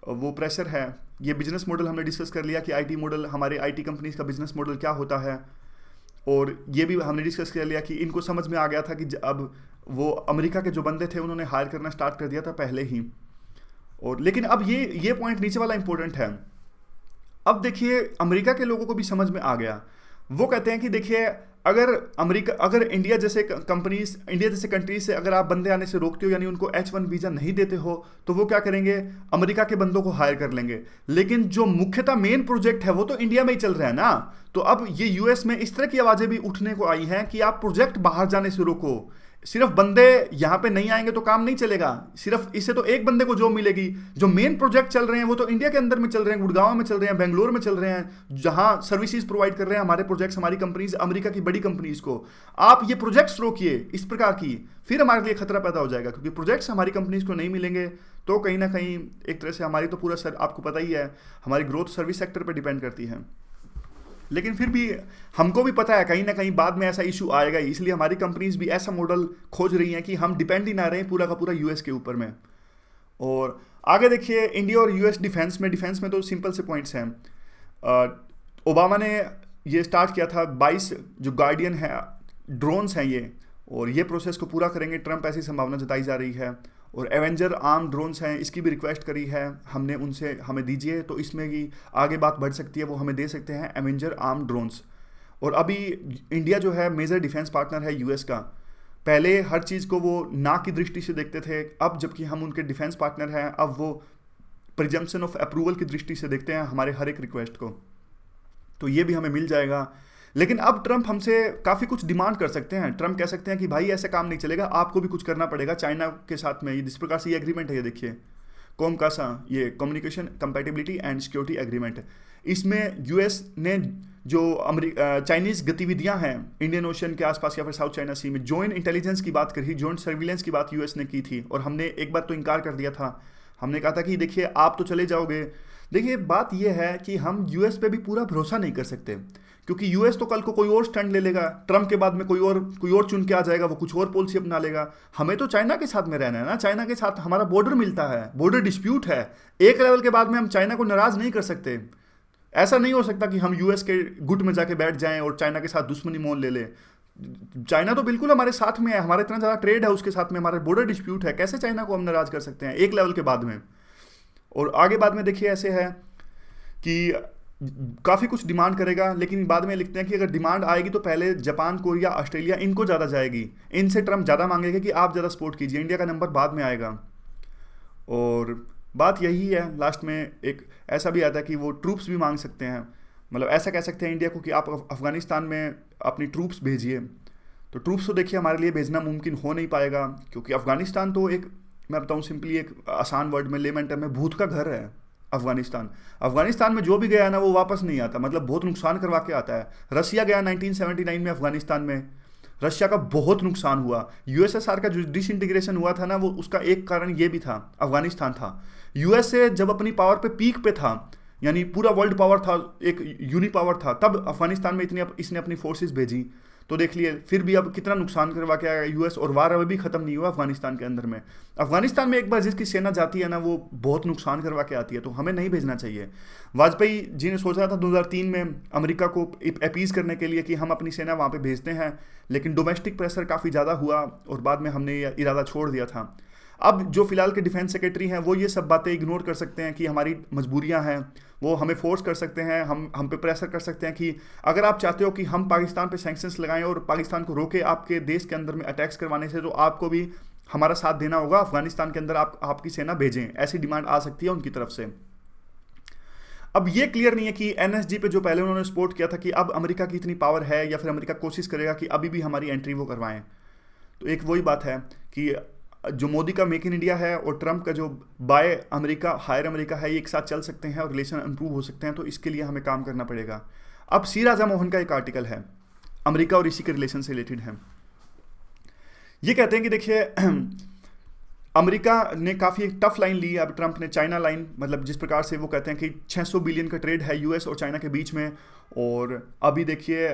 वो प्रेशर है। ये बिजनेस मॉडल हमने डिस्कस कर लिया कि आईटी मॉडल, हमारे आईटी कंपनीज का बिजनेस मॉडल क्या होता है, और ये भी हमने डिस्कस कर लिया कि इनको समझ में आ गया था कि अब वो अमेरिका के जो बंदे थे उन्होंने हायर करना स्टार्ट कर दिया था पहले ही। और लेकिन अब ये पॉइंट नीचे वाला इंपॉर्टेंट है। अब देखिए अमेरिका के लोगों को भी समझ में आ गया। वो कहते हैं कि देखिए अगर इंडिया जैसे कंट्रीज से अगर आप बंदे आने से रोकते हो, यानी उनको H1 वीज़ा नहीं देते हो, तो वो क्या करेंगे, अमेरिका के बंदों को हायर कर लेंगे। लेकिन जो मुख्यतः मेन प्रोजेक्ट है वो तो इंडिया में ही चल रहा है ना। तो अब ये यूएस में इस तरह की आवाज़ें भी उठने को आई हैं कि आप प्रोजेक्ट बाहर जाने से रोको, सिर्फ बंदे यहाँ पे नहीं आएंगे तो काम नहीं चलेगा। सिर्फ इससे तो एक बंदे को जॉब मिलेगी। जो मेन प्रोजेक्ट चल रहे हैं वो तो इंडिया के अंदर में चल रहे हैं, गुड़गांव में चल रहे हैं, बेंगलोर में चल रहे हैं, जहां सर्विसेज प्रोवाइड कर रहे हैं हमारे प्रोजेक्ट्स, हमारी कंपनीज, अमेरिका की बड़ी कंपनीज को। आप ये प्रोजेक्ट्स रोकिए इस प्रकार की, फिर हमारे लिए खतरा पैदा हो जाएगा, क्योंकि प्रोजेक्ट्स हमारी कंपनीज को नहीं मिलेंगे तो कहीं ना कहीं एक तरह से हमारी तो पूरा आपको पता ही है हमारी ग्रोथ सर्विस सेक्टर पर डिपेंड करती है। लेकिन फिर भी हमको भी पता है कहीं ना कहीं बाद में ऐसा इशू आएगा, इसलिए हमारी कंपनीज भी ऐसा मॉडल खोज रही हैं कि हम डिपेंड ही ना रहें पूरा का पूरा यूएस के ऊपर में। और आगे देखिए इंडिया और यूएस डिफेंस में तो सिंपल से पॉइंट्स हैं। ओबामा ने ये स्टार्ट किया था 22 जो गार्डियन है ड्रोन्स हैं ये, और ये प्रोसेस को पूरा करेंगे ट्रंप, ऐसी संभावना जताई जा रही है। और एवेंजर आर्म ड्रोन्स हैं, इसकी भी रिक्वेस्ट करी है हमने उनसे, हमें दीजिए, तो इसमें भी आगे बात बढ़ सकती है, वो हमें दे सकते हैं एवेंजर आर्म ड्रोन्स। और अभी इंडिया जो है मेजर डिफेंस पार्टनर है यूएस का। पहले हर चीज़ को वो ना की दृष्टि से देखते थे, अब जबकि हम उनके डिफेंस पार्टनर हैं, अब वो प्रिजम्पशन ऑफ अप्रूवल की दृष्टि से देखते हैं हमारे हर एक रिक्वेस्ट को। तो ये भी हमें मिल जाएगा। लेकिन अब ट्रंप हमसे काफ़ी कुछ डिमांड कर सकते हैं। ट्रंप कह सकते हैं कि भाई ऐसे काम नहीं चलेगा, आपको भी कुछ करना पड़ेगा चाइना के साथ में। जिस प्रकार से ये एग्रीमेंट है, ये देखिए कोमकासा, ये communication compatibility and security agreement है। इसमें यूएस ने जो चाइनीज़ गतिविधियां हैं इंडियन ओशन के आसपास या फिर साउथ चाइना सी में, जॉइंट इंटेलिजेंस की बात करी, जॉइंट सर्विलेंस की बात यूएस ने की थी, और हमने एक बार तो इनकार कर दिया था। हमने कहा था कि देखिए आप तो चले जाओगे। देखिए बात यह है कि हम यूएस पे भी पूरा भरोसा नहीं कर सकते, क्योंकि यूएस तो कल को कोई और स्टैंड ले लेगा, ट्रंप के बाद में कोई और चुन के आ जाएगा, वो कुछ और पॉलिसी अपना लेगा। हमें तो चाइना के साथ में रहना है ना, चाइना के साथ हमारा बॉर्डर मिलता है, बॉर्डर डिस्प्यूट है। एक लेवल के बाद में हम चाइना को नाराज नहीं कर सकते। ऐसा नहीं हो सकता कि हम यूएस के गुट में जाके बैठ जाएं और चाइना के साथ दुश्मनी मोल ले लें। चाइना तो बिल्कुल हमारे साथ में है, हमारा इतना ज़्यादा ट्रेड है उसके साथ में, हमारा बॉर्डर डिस्प्यूट है, कैसे चाइना को हम नाराज कर सकते हैं एक लेवल के बाद में। और आगे बाद में देखिए ऐसे है कि काफ़ी कुछ डिमांड करेगा, लेकिन बाद में लिखते हैं कि अगर डिमांड आएगी तो पहले जापान, कोरिया, ऑस्ट्रेलिया, इनको ज़्यादा जाएगी, इनसे ट्रंप ज़्यादा मांगेगा कि आप ज़्यादा सपोर्ट कीजिए, इंडिया का नंबर बाद में आएगा। और बात यही है, लास्ट में एक ऐसा भी आता है कि वो ट्रूप्स भी मांग सकते हैं, मतलब ऐसा कह सकते हैं इंडिया को कि आप अफगानिस्तान में अपनी ट्रूप्स भेजिए। तो ट्रूप्स तो देखिए हमारे लिए भेजना मुमकिन हो नहीं पाएगा, क्योंकि अफगानिस्तान तो एक, मैं बताऊँ सिंपली एक आसान वर्ड में, लेमन टर्म में, भूत का घर है अफगानिस्तान में जो भी गया ना वो वापस नहीं आता, मतलब बहुत नुकसान करवा के आता है। रशिया गया 1979 में अफगानिस्तान में, रशिया का बहुत नुकसान हुआ। यूएसएसआर का जो डिसइंटीग्रेशन हुआ था ना, वो उसका एक कारण ये भी था, अफगानिस्तान था। यूएसए जब अपनी पावर पे पीक पे था, यानी पूरा वर्ल्ड पावर था, एक यूनी पावर था, तब अफगानिस्तान में इतनी इसने अपनी फोर्सेस भेजी। तो देख लिए फिर भी अब कितना नुकसान करवा के आया यूएस, और वार अभी भी खत्म नहीं हुआ अफगानिस्तान के अंदर में। अफगानिस्तान में एक बार जिसकी सेना जाती है ना, वो बहुत नुकसान करवा के आती है, तो हमें नहीं भेजना चाहिए। वाजपेयी जी ने सोचा था 2003 में अमेरिका को अपीज करने के लिए कि हम अपनी सेना वहाँ पे भेजते हैं, लेकिन डोमेस्टिक प्रेशर काफ़ी ज़्यादा हुआ और बाद में हमने ये इरादा छोड़ दिया था। अब जो फिलहाल के डिफेंस सेक्रेटरी हैं वो ये सब बातें इग्नोर कर सकते हैं कि हमारी मजबूरियां हैं, वो हमें फोर्स कर सकते हैं, हम पे प्रेशर कर सकते हैं कि अगर आप चाहते हो कि हम पाकिस्तान पे सैंक्शंस लगाएं और पाकिस्तान को रोके आपके देश के अंदर में अटैक्स करवाने से, तो आपको भी हमारा साथ देना होगा, अफगानिस्तान के अंदर आपकी सेना भेजें, ऐसी डिमांड आ सकती है उनकी तरफ से। अब ये क्लियर नहीं है कि एनएसजी पे जो पहले उन्होंने सपोर्ट किया था कि अब अमेरिका की इतनी पावर है या फिर अमेरिका कोशिश करेगा कि अभी भी हमारी एंट्री वो करवाएं। तो एक वही बात है कि जो मोदी का मेक इन इंडिया है और ट्रंप का जो बाय अमेरिका हायर अमेरिका है, ये एक साथ चल सकते हैं और रिलेशन इंप्रूव हो सकते हैं, तो इसके लिए हमें काम करना पड़ेगा। अब सी राजा मोहन का एक आर्टिकल है, अमेरिका और इसी के रिलेशन से रिलेटेड है। ये कहते हैं कि देखिए अमेरिका ने काफ़ी एक टफ लाइन ली है अब ट्रंप ने, चाइना लाइन, मतलब जिस प्रकार से वो कहते हैं कि 600 बिलियन का ट्रेड है यूएस और चाइना के बीच में, और अभी देखिए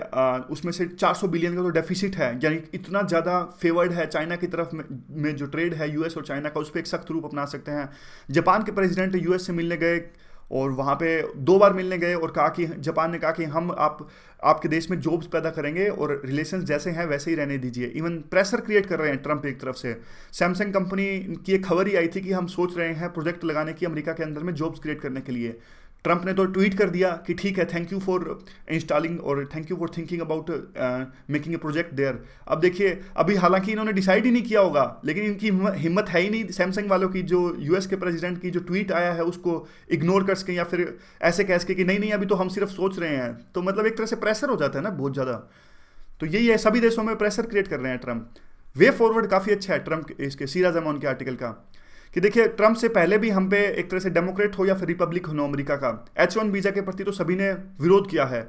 उसमें से 400 बिलियन का तो डेफिसिट है, यानी इतना ज़्यादा फेवर्ड है चाइना की तरफ में जो ट्रेड है यूएस और चाइना का, उस पर एक सख्त रूप अपना सकते हैं। जापान के प्रेसिडेंट यूएस से मिलने गए और वहाँ पे 2 बार मिलने गए और कहा कि जापान ने कहा कि हम आपके देश में जॉब्स पैदा करेंगे और रिलेशंस जैसे हैं वैसे ही रहने दीजिए। इवन प्रेशर क्रिएट कर रहे हैं ट्रंप एक तरफ से। सैमसंग कंपनी की एक खबर ही आई थी कि हम सोच रहे हैं प्रोजेक्ट लगाने की अमेरिका के अंदर में जॉब्स क्रिएट करने के लिए। ट्रंप ने तो ट्वीट कर दिया कि ठीक है, थैंक यू फॉर इंस्टॉलिंग और thank you for thinking about making a project there. अब देखिए अभी हालांकि इन्होंने डिसाइड ही नहीं किया होगा, लेकिन इनकी हिम्मत है ही नहीं सैमसंग वालों की, जो यूएस के प्रेसिडेंट की जो ट्वीट आया है उसको इग्नोर कर सकें या फिर ऐसे कह सके कि नहीं नहीं अभी तो हम सिर्फ सोच रहे हैं। तो मतलब एक तरह से प्रेशर हो जाता है ना बहुत ज़्यादा। तो यही है, सभी देशों में प्रेशर क्रिएट कर रहे हैं ट्रंप। वे फॉरवर्ड काफ़ी अच्छा है ट्रंप इसके सी राजा मोहन के आर्टिकल का, कि देखिए ट्रंप से पहले भी हम पे एक तरह से डेमोक्रेट हो या फिर रिपब्लिक हो अमेरिका का, H1 वीज़ा के प्रति तो सभी ने विरोध किया है।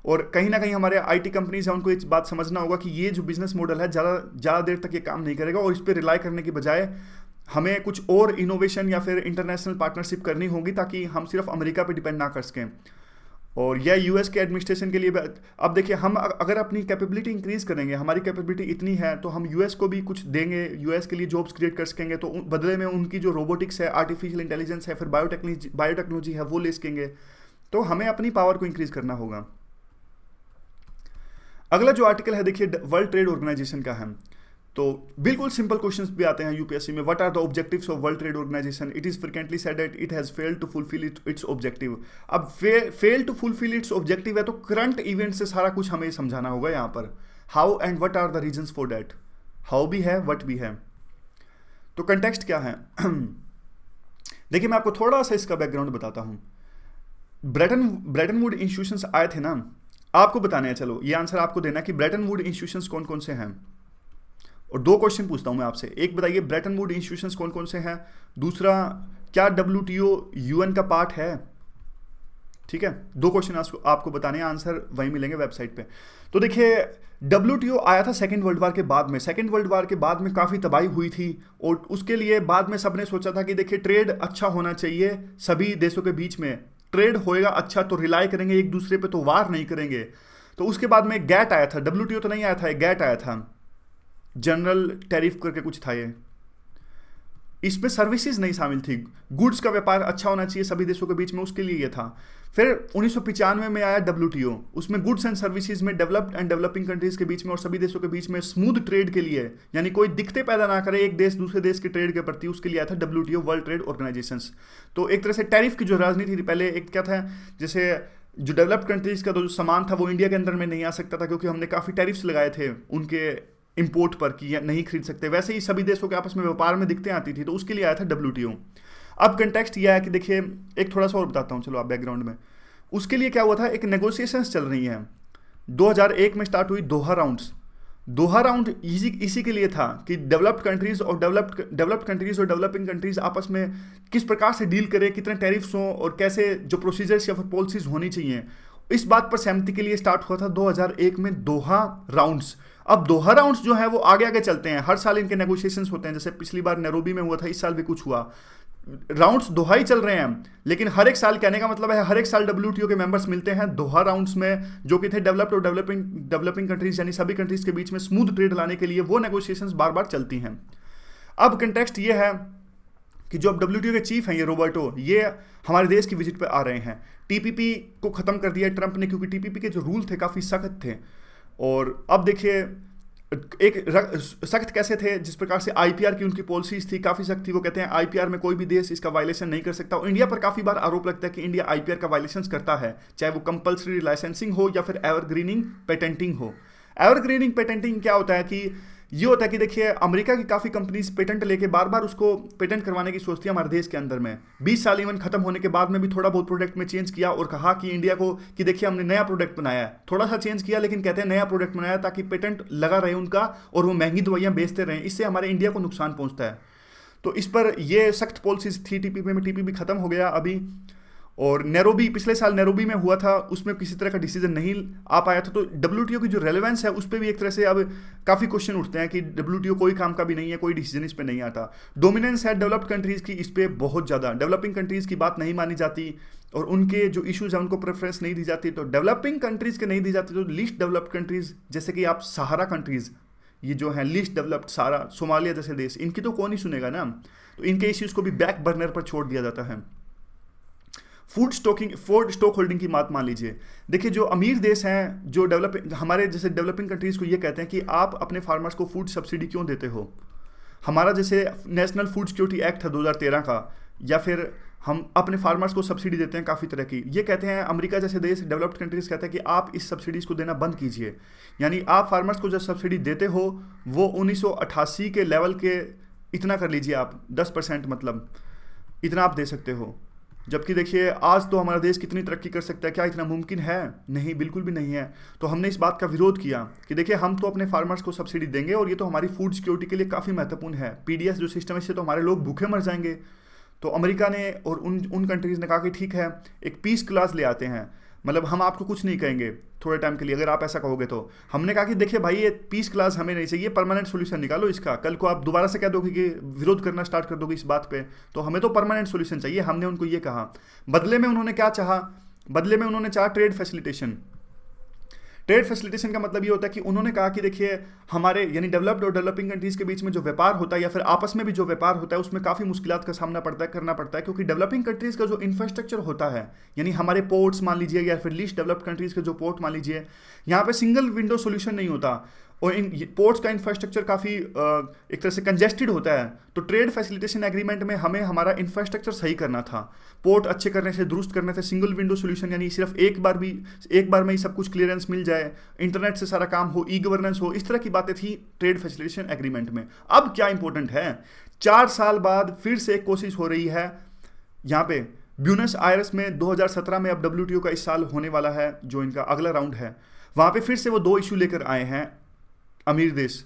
और कहीं ना कहीं हमारे आईटी कंपनीज हैं, उनको इस बात समझना होगा कि ये जो बिजनेस मॉडल है ज़्यादा देर तक ये काम नहीं करेगा, और इस पर रिलाई करने की बजाय हमें कुछ और इनोवेशन या फिर इंटरनेशनल पार्टनरशिप करनी होगी ताकि हम सिर्फ अमेरिका पर डिपेंड ना कर सकें। और यह यूएस के एडमिनिस्ट्रेशन के लिए अब देखिए हम अगर अपनी कैपेबिलिटी इंक्रीज करेंगे, हमारी कैपेबिलिटी इतनी है तो हम यूएस को भी कुछ देंगे, यूएस के लिए जॉब्स क्रिएट कर सकेंगे, तो बदले में उनकी जो रोबोटिक्स है, आर्टिफिशियल इंटेलिजेंस है, फिर बायोटेक्नोलॉजी है, वो ले सकेंगे। तो हमें अपनी पावर को इंक्रीज करना होगा। अगला जो आर्टिकल है देखिए वर्ल्ड ट्रेड ऑर्गेनाइजेशन का है, तो बिल्कुल सिंपल क्वेश्चंस भी आते हैं यूपीएससी में। What are the objectives of World Trade Organization? It is frequently said that it has failed to fulfil its objective. अब fail to fulfil its objective है तो करंट इवेंट से सारा कुछ हमें समझाना होगा यहाँ पर। How and what are the reasons for that? How भी है, व्हाट भी है। तो कंटेक्स्ट क्या है? देखिए मैं आपको थोड़ा सा इसका बैकग्राउंड बताता हूँ। ब्रेटन वुड इंस्टीट्यूशंस आए थे ना, आपको बताने हैं, चलो ये आंसर आपको देना कि ब्रेटन वुड इंस्टीट्यूशंस कौन कौन से हैं। और 2 क्वेश्चन पूछता हूं मैं आपसे, एक बताइए ब्रेटन वुड इंस्टीट्यूशंस कौन कौन से हैं, दूसरा क्या WTO यूएन का पार्ट है? ठीक है, 2 क्वेश्चन आपको बताने हैं, आंसर वहीं मिलेंगे वेबसाइट पे। तो देखिए WTO आया था सेकेंड वर्ल्ड वार के बाद में। सेकेंड वर्ल्ड वार के बाद में काफ़ी तबाही हुई थी और उसके लिए बाद में सबने सोचा था कि देखिए ट्रेड अच्छा होना चाहिए सभी देशों के बीच में, ट्रेड होएगा अच्छा तो रिलाई करेंगे एक दूसरे पे, तो वार नहीं करेंगे। तो उसके बाद में गैट आया था, WTO तो नहीं आया था, एक गैट आया था, जनरल टैरिफ करके कुछ था ये। इसमें सर्विसेज नहीं शामिल थी, गुड्स का व्यापार अच्छा होना चाहिए सभी देशों के बीच में, उसके लिए ये था। फिर 1995 में आया WTO, उसमें गुड्स एंड सर्विसेज में डेवलप्ड एंड डेवलपिंग कंट्रीज के बीच में और सभी देशों के बीच में स्मूथ ट्रेड के लिए, यानी कोई दिक्कतें पैदा ना करे एक देश दूसरे देश के ट्रेड के प्रति, उसके लिए आया था WTO वर्ल्ड ट्रेड ऑर्गेनाइजेशन। तो एक तरह से टैरिफ की जो राजनीति थी पहले, एक क्या था, जैसे जो डेवलप्ड कंट्रीज का जो सामान था वो इंडिया के अंदर में नहीं आ सकता था क्योंकि हमने काफ़ी टैरिफ्स लगाए थे उनके इंपोर्ट पर कि नहीं खरीद सकते, वैसे ही सभी देशों के आपस में व्यापार में दिक्कतें आती थी, तो उसके लिए आया था WTO। अब कंटेक्स्ट यह है कि देखिए एक थोड़ा सा और बताता हूँ, चलो आप बैकग्राउंड में। उसके लिए क्या हुआ था, एक नेगोशिएशंस चल रही हैं, 2001 में स्टार्ट हुई दोहा राउंड्स। दोहा राउंड इसी के लिए था कि डेवलप्ड कंट्रीज और डेवलपिंग कंट्रीज आपस में किस प्रकार से डील करें, कितने टैरिफ्स हों और कैसे जो प्रोसीजर्स या फिर पॉलिसीज होनी चाहिए, इस बात पर सहमति के लिए स्टार्ट हुआ था 2001 में दोहा राउंड्स। अब दोहा राउंड्स जो है वो आगे आगे चलते हैं, हर साल इनके नेगोशिएशंस होते हैं, जैसे पिछली बार नैरोबी में हुआ था, इस साल भी कुछ हुआ। राउंड्स दोहा ही चल रहे हैं, लेकिन हर एक साल, कहने का मतलब है हर एक साल डब्ल्यूटीओ के मेंबर्स मिलते हैं दोहा राउंड्स में, जो कि थे डेवलप्ड और डेवलपिंग कंट्रीज यानी सभी कंट्रीज के बीच में स्मूथ ट्रेड लाने के लिए वो नेगोशिएशंस बार बार चलती हैं। अब कंटेक्स्ट ये है कि जो अब डब्ल्यूटीओ के चीफ हैं ये रॉबर्टो, ये हमारे देश की विजिट पे आ रहे हैं। टीपीपी को खत्म कर दिया ट्रंप ने, क्योंकि टीपीपी के जो रूल थे काफ़ी सख्त थे। और अब देखिए सख्त कैसे थे, जिस प्रकार से आईपीआर की उनकी पॉलिसीज थी काफ़ी सख्त थी। वो कहते हैं आईपीआर में कोई भी देश इसका वायलेशन नहीं कर सकता। और इंडिया पर काफ़ी बार आरोप लगता है कि इंडिया आईपीआर का वायलेशन करता है, चाहे वो कंपल्सरी लाइसेंसिंग हो या फिर एवरग्रीनिंग पेटेंटिंग हो। एवरग्रीनिंग पेटेंटिंग क्या होता है कि ये होता है कि देखिए अमेरिका की काफ़ी कंपनीज पेटेंट लेके बार बार उसको पेटेंट करवाने की सोचती है हमारे देश के अंदर में। 20 साल इवन खत्म होने के बाद में भी थोड़ा बहुत प्रोडक्ट में चेंज किया और कहा कि इंडिया को कि देखिए हमने नया प्रोडक्ट बनाया है, थोड़ा सा चेंज किया लेकिन कहते हैं नया प्रोडक्ट बनाया ताकि पेटेंट लगा रहे उनका और वो महंगी दवाइयाँ बेचते रहें, इससे हमारे इंडिया को नुकसान पहुँचता है। तो इस पर ये सख्त पॉलिसीज थी टीपीपी में। टीपीपी खत्म हो गया अभी। और नैरोबी, पिछले साल नैरोबी में हुआ था, उसमें किसी तरह का डिसीजन नहीं आ पाया था। तो डब्ल्यूटीओ की जो रेलेवेंस है उस पर भी एक तरह से अब काफ़ी क्वेश्चन उठते हैं कि डब्ल्यूटीओ कोई काम का भी नहीं है, कोई डिसीजन इस पर नहीं आता। डोमिनेंस है डेवलप्ड कंट्रीज़ की इस पर बहुत ज़्यादा, डेवलपिंग कंट्रीज़ की बात नहीं मानी जाती और उनके जो इश्यूज़ हैं उनको प्रेफरेंस नहीं दी जाती। तो डेवलपिंग कंट्रीज़ के नहीं दी जाती, तो लीस्ट डेवलप्ड कंट्रीज़ जैसे कि आप सहारा कंट्रीज़, ये जो है लीस्ट डेवलप्ड सारा सोमालिया जैसे देश, इनकी तो कौन ही सुनेगा ना। तो इनके इश्यूज़ को भी बैक बर्नर पर छोड़ दिया जाता है। फूड स्टॉक होल्डिंग की बात मान लीजिए। देखिए जो अमीर देश हैं, जो हमारे जैसे डेवलपिंग कंट्रीज़ को ये कहते हैं कि आप अपने फार्मर्स को फूड सब्सिडी क्यों देते हो। हमारा जैसे नेशनल फूड सिक्योरिटी एक्ट था 2013 का, या फिर हम अपने फार्मर्स को सब्सिडी देते हैं काफ़ी तरह की। ये कहते हैं अमेरिका जैसे देश, डेवलप्ड कंट्रीज़ कहते हैं कि आप इस सब्सिडीज़ को देना बंद कीजिए। यानी आप फार्मर्स को जो सब्सिडी देते हो वो 1988 के लेवल के इतना कर लीजिए आप, 10%, मतलब इतना आप दे सकते हो। जबकि देखिए आज तो हमारा देश कितनी तरक्की कर सकता है, क्या इतना मुमकिन है? नहीं, बिल्कुल भी नहीं है। तो हमने इस बात का विरोध किया कि देखिए हम तो अपने फार्मर्स को सब्सिडी देंगे और ये तो हमारी फूड सिक्योरिटी के लिए काफ़ी महत्वपूर्ण है। पीडीएस जो सिस्टम है, इससे तो हमारे लोग भूखे मर जाएंगे। तो अमेरिका ने और उन कंट्रीज़ ने कहा कि ठीक है, एक पीस क्लास ले आते हैं, मतलब हम आपको कुछ नहीं कहेंगे थोड़े टाइम के लिए अगर आप ऐसा कहोगे तो। हमने कहा कि देखिए भाई ये पीस क्लास हमें नहीं चाहिए, परमानेंट सोल्यूशन निकालो इसका। कल को आप दोबारा से कह दोगे कि विरोध करना स्टार्ट कर दोगे इस बात पे, तो हमें तो परमानेंट सोल्यूशन चाहिए। हमने उनको ये कहा। बदले में उन्होंने क्या चाहा? बदले में उन्होंने चाहा ट्रेड फैसिलिटेशन। ट्रेड फैसिलिटेशन का मतलब ये होता है कि उन्होंने कहा कि देखिए हमारे यानी डेवलप्ड और डेवलपिंग कंट्रीज़ के बीच में जो व्यापार होता है या फिर आपस में भी जो व्यापार होता है उसमें काफ़ी मुश्किलात का सामना करना पड़ता है, क्योंकि डेवलपिंग कंट्रीज़ का जो इंफ्रास्ट्रक्चर होता है, यानी हमारे पोर्ट्स मान लीजिए या फिर लीस्ट डेवलप्ड कंट्रीज़ के जो पोर्ट मान लीजिए, यहाँ पे सिंगल विंडो सोल्यूशन नहीं होता और इन पोर्ट्स का इंफ्रास्ट्रक्चर काफ़ी एक तरह से कंजेस्टेड होता है। तो ट्रेड फैसिलिटेशन एग्रीमेंट में हमें हमारा इंफ्रास्ट्रक्चर सही करना था, पोर्ट अच्छे करने से, दुरुस्त करने से, सिंगल विंडो सोल्यूशन यानी सिर्फ एक बार में ही सब कुछ क्लियरेंस मिल जाए, इंटरनेट से सारा काम हो, ई गवर्नेंस हो, इस तरह की बातें थी ट्रेड फैसिलिटेशन एग्रीमेंट में। अब क्या इंपॉर्टेंट है, 4 साल बाद फिर से एक कोशिश हो रही है यहाँ पे ब्यूनस आयर्स में। 2017 में अब डब्ल्यूटीओ का इस साल होने वाला है, जो इनका अगला राउंड है, वहाँ पे फिर से वो 2 इशू लेकर आए हैं अमीर देश।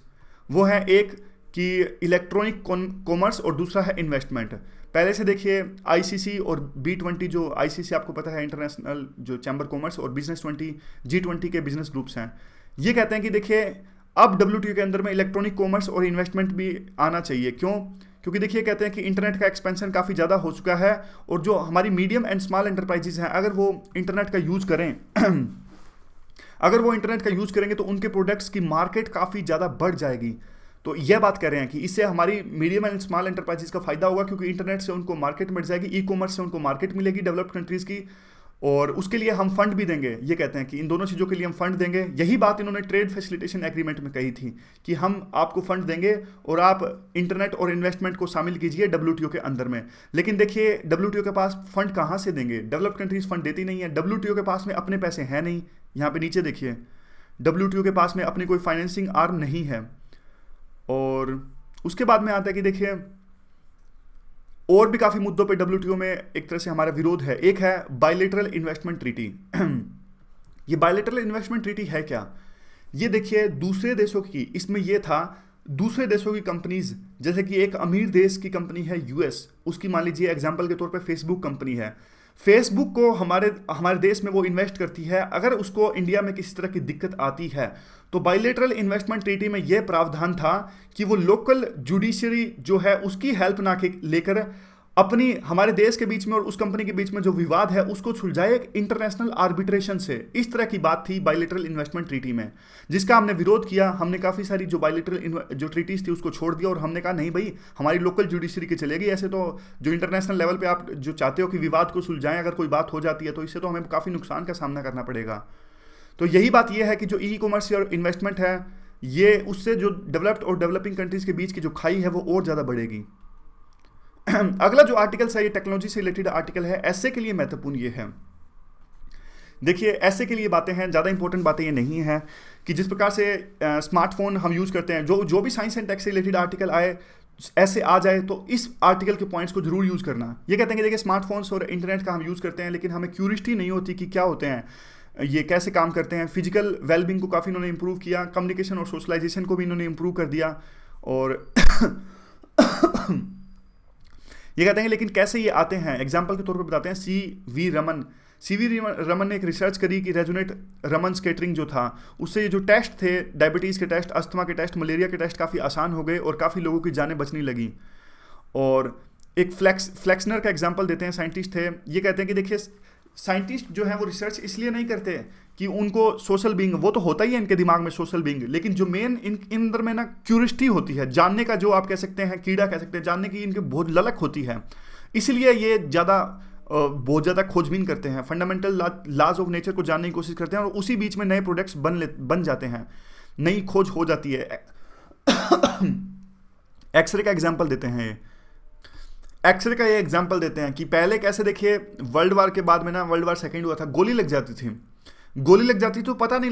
वो है एक कि इलेक्ट्रॉनिक कॉमर्स और दूसरा है इन्वेस्टमेंट। पहले से देखिए आईसीसी और B20, जो आईसीसी आपको पता है इंटरनेशनल जो चैम्बर कॉमर्स, और बिजनेस 20 G20 के बिजनेस ग्रुप्स हैं, ये कहते हैं कि देखिए अब डब्ल्यूटीओ के अंदर में इलेक्ट्रॉनिक कॉमर्स और इन्वेस्टमेंट भी आना चाहिए। क्यों? क्योंकि देखिए कहते हैं कि इंटरनेट का एक्सपेंशन काफ़ी ज़्यादा हो चुका है और जो हमारी मीडियम एंड स्मॉल एंटरप्राइजेज हैं, अगर वो इंटरनेट का यूज़ करें अगर वो इंटरनेट का यूज़ करेंगे तो उनके प्रोडक्ट्स की मार्केट काफ़ी ज़्यादा बढ़ जाएगी। तो यह बात कर रहे हैं कि इससे हमारी मीडियम एंड स्मॉल एंटरप्राइजेस का फायदा होगा, क्योंकि इंटरनेट से उनको मार्केट मिल जाएगी, ई कॉमर्स से उनको मार्केट मिलेगी डेवलप्ड कंट्रीज़ की, और उसके लिए हम फंड भी देंगे। ये कहते हैं कि इन दोनों चीज़ों के लिए हम फंड देंगे। यही बात इन्होंने ट्रेड फैसिलिटेशन एग्रीमेंट में कही थी कि हम आपको फंड देंगे और आप इंटरनेट और इन्वेस्टमेंट को शामिल कीजिए डब्ल्यूटीओ के अंदर में। लेकिन देखिए डब्ल्यूटीओ के पास फंड कहाँ से देंगे? डेवलप्ड कंट्रीज फंड देती नहीं है। डब्ल्यूटीओ के पास में अपने पैसे हैं नहीं। यहाँ पे नीचे देखिए, डब्ल्यूटीओ के पास में अपनी कोई फाइनेंसिंग आर्म नहीं है। और उसके बाद में आता है कि देखिए और भी काफ़ी मुद्दों पे डब्ल्यूटीओ में एक तरह से हमारा विरोध है। एक है बायलैटरल इन्वेस्टमेंट ट्रीटी। ये बायलैटरल इन्वेस्टमेंट ट्रीटी है क्या? ये देखिए दूसरे देशों की, इसमें ये था दूसरे देशों की कंपनीज, जैसे कि एक अमीर देश की कंपनी है यूएस, उसकी मान लीजिए एग्जांपल के तौर पे फेसबुक कंपनी है। फेसबुक को हमारे देश में वो इन्वेस्ट करती है। अगर उसको इंडिया में किसी तरह की दिक्कत आती है तो बायलैटरल इन्वेस्टमेंट ट्रीटी में यह प्रावधान था कि वो लोकल जुडिशरी जो है उसकी हेल्प ना लेकर अपनी हमारे देश के बीच में और उस कंपनी के बीच में जो विवाद है उसको सुलझाए एक इंटरनेशनल आर्बिट्रेशन से। इस तरह की बात थी बायलैटरल इन्वेस्टमेंट ट्रीटी में, जिसका हमने विरोध किया। हमने काफ़ी सारी जो बायलैटरल जो ट्रीटीज थी उसको छोड़ दिया और हमने कहा नहीं भाई, हमारी लोकल जुडिशरी की चलेगी। ऐसे तो जो इंटरनेशनल लेवल पे आप जो चाहते हो कि विवाद को सुलझाएं, अगर कोई बात हो जाती है तो इससे तो हमें काफ़ी नुकसान का सामना करना पड़ेगा। तो यही बात यह है कि जो ई कॉमर्स और इन्वेस्टमेंट है, ये उससे जो डेवलप्ड और डेवलपिंग कंट्रीज के बीच की जो खाई है वो और ज़्यादा बढ़ेगी। अगला जो आर्टिकल है ये टेक्नोलॉजी से रिलेटेड आर्टिकल है। ऐसे के लिए महत्वपूर्ण ये है, देखिए ऐसे के लिए बातें हैं, ज़्यादा इंपॉर्टेंट बातें ये नहीं है कि जिस प्रकार से स्मार्टफोन हम यूज़ करते हैं, जो भी साइंस एंड टेक से रिलेटेड आर्टिकल आए ऐसे आ जाए तो इस आर्टिकल के पॉइंट्स को जरूर यूज़ करना। ये कहते हैं कि देखिए स्मार्टफोन्स और इंटरनेट का हम यूज़ करते हैं लेकिन हमें क्यूरियोसिटी नहीं होती कि क्या होते हैं, ये कैसे काम करते हैं। फिजिकल वेलबींग को काफ़ी इन्होंने इंप्रूव किया, कम्युनिकेशन और सोशलाइजेशन को भी इन्होंने इंप्रूव कर दिया। और ये कहते हैं लेकिन कैसे ये आते हैं, एग्जाम्पल के तौर पर बताते हैं। सी वी रमन ने एक रिसर्च करी कि रेजोनेट रमन स्केटरिंग जो था उससे ये जो टेस्ट थे, डायबिटीज़ के टेस्ट, अस्थमा के टेस्ट, मलेरिया के टेस्ट काफ़ी आसान हो गए और काफ़ी लोगों की जानें बचने लगी। और एक फ्लेक्सनर का एग्जाम्पल देते हैं, साइंटिस्ट थे। ये कहते हैं कि देखिए साइंटिस्ट जो है वो रिसर्च इसलिए नहीं करते कि उनको सोशल बीइंग, वो तो होता ही है इनके दिमाग में सोशल बीइंग, लेकिन जो मेन इन अंदर में ना क्यूरियोसिटी होती है, जानने का जो आप कह सकते हैं कीड़ा कह सकते हैं, जानने की इनके बहुत ललक होती है। इसलिए ये बहुत ज़्यादा खोजबीन करते हैं, फंडामेंटल लॉज ऑफ नेचर को जानने की कोशिश करते हैं और उसी बीच में नए प्रोडक्ट्स बन जाते हैं, नई खोज हो जाती है। एक्सरे का एग्जाम्पल देते हैं, एक्सरे का ये एग्जाम्पल देते हैं कि पहले कैसे देखिए वर्ल्ड वार के बाद में ना, वर्ल्ड वार सेकेंड हुआ था, गोली लग जाती थी, गोली लग जाती तो पता नहीं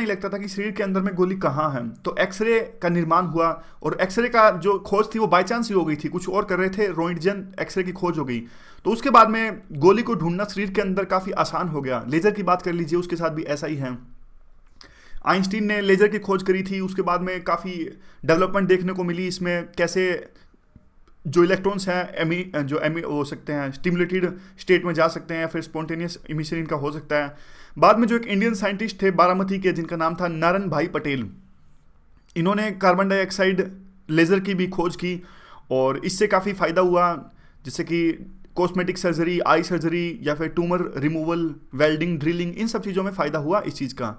लगता था कि शरीर के अंदर में गोली कहाँ है। तो एक्सरे का निर्माण हुआ और एक्सरे का जो खोज थी वो बाय चांस ही हो गई थी, कुछ और कर रहे थे, रोइंटजन एक्सरे की खोज हो गई। तो उसके बाद में गोली को ढूंढना शरीर के अंदर काफ़ी आसान हो गया। लेजर की बात कर लीजिए, उसके साथ भी ऐसा ही है। आइंस्टीन ने लेजर की खोज करी थी, उसके बाद में काफ़ी डेवलपमेंट देखने को मिली इसमें, कैसे जो इलेक्ट्रॉन्स हैं जो हो सकते हैं स्टिमुलेटेड स्टेट में जा सकते हैं, फिर स्पॉन्टेनियस इमिशन इनका हो सकता है। बाद में जो एक इंडियन साइंटिस्ट थे बारामती के, जिनका नाम था नारायण भाई पटेल, इन्होंने कार्बन डाइऑक्साइड लेज़र की भी खोज की और इससे काफ़ी फ़ायदा हुआ, जैसे कि कॉस्मेटिक सर्जरी, आई सर्जरी या फिर ट्यूमर रिमूवल, वेल्डिंग, ड्रिलिंग, इन सब चीज़ों में फ़ायदा हुआ इस चीज़ का।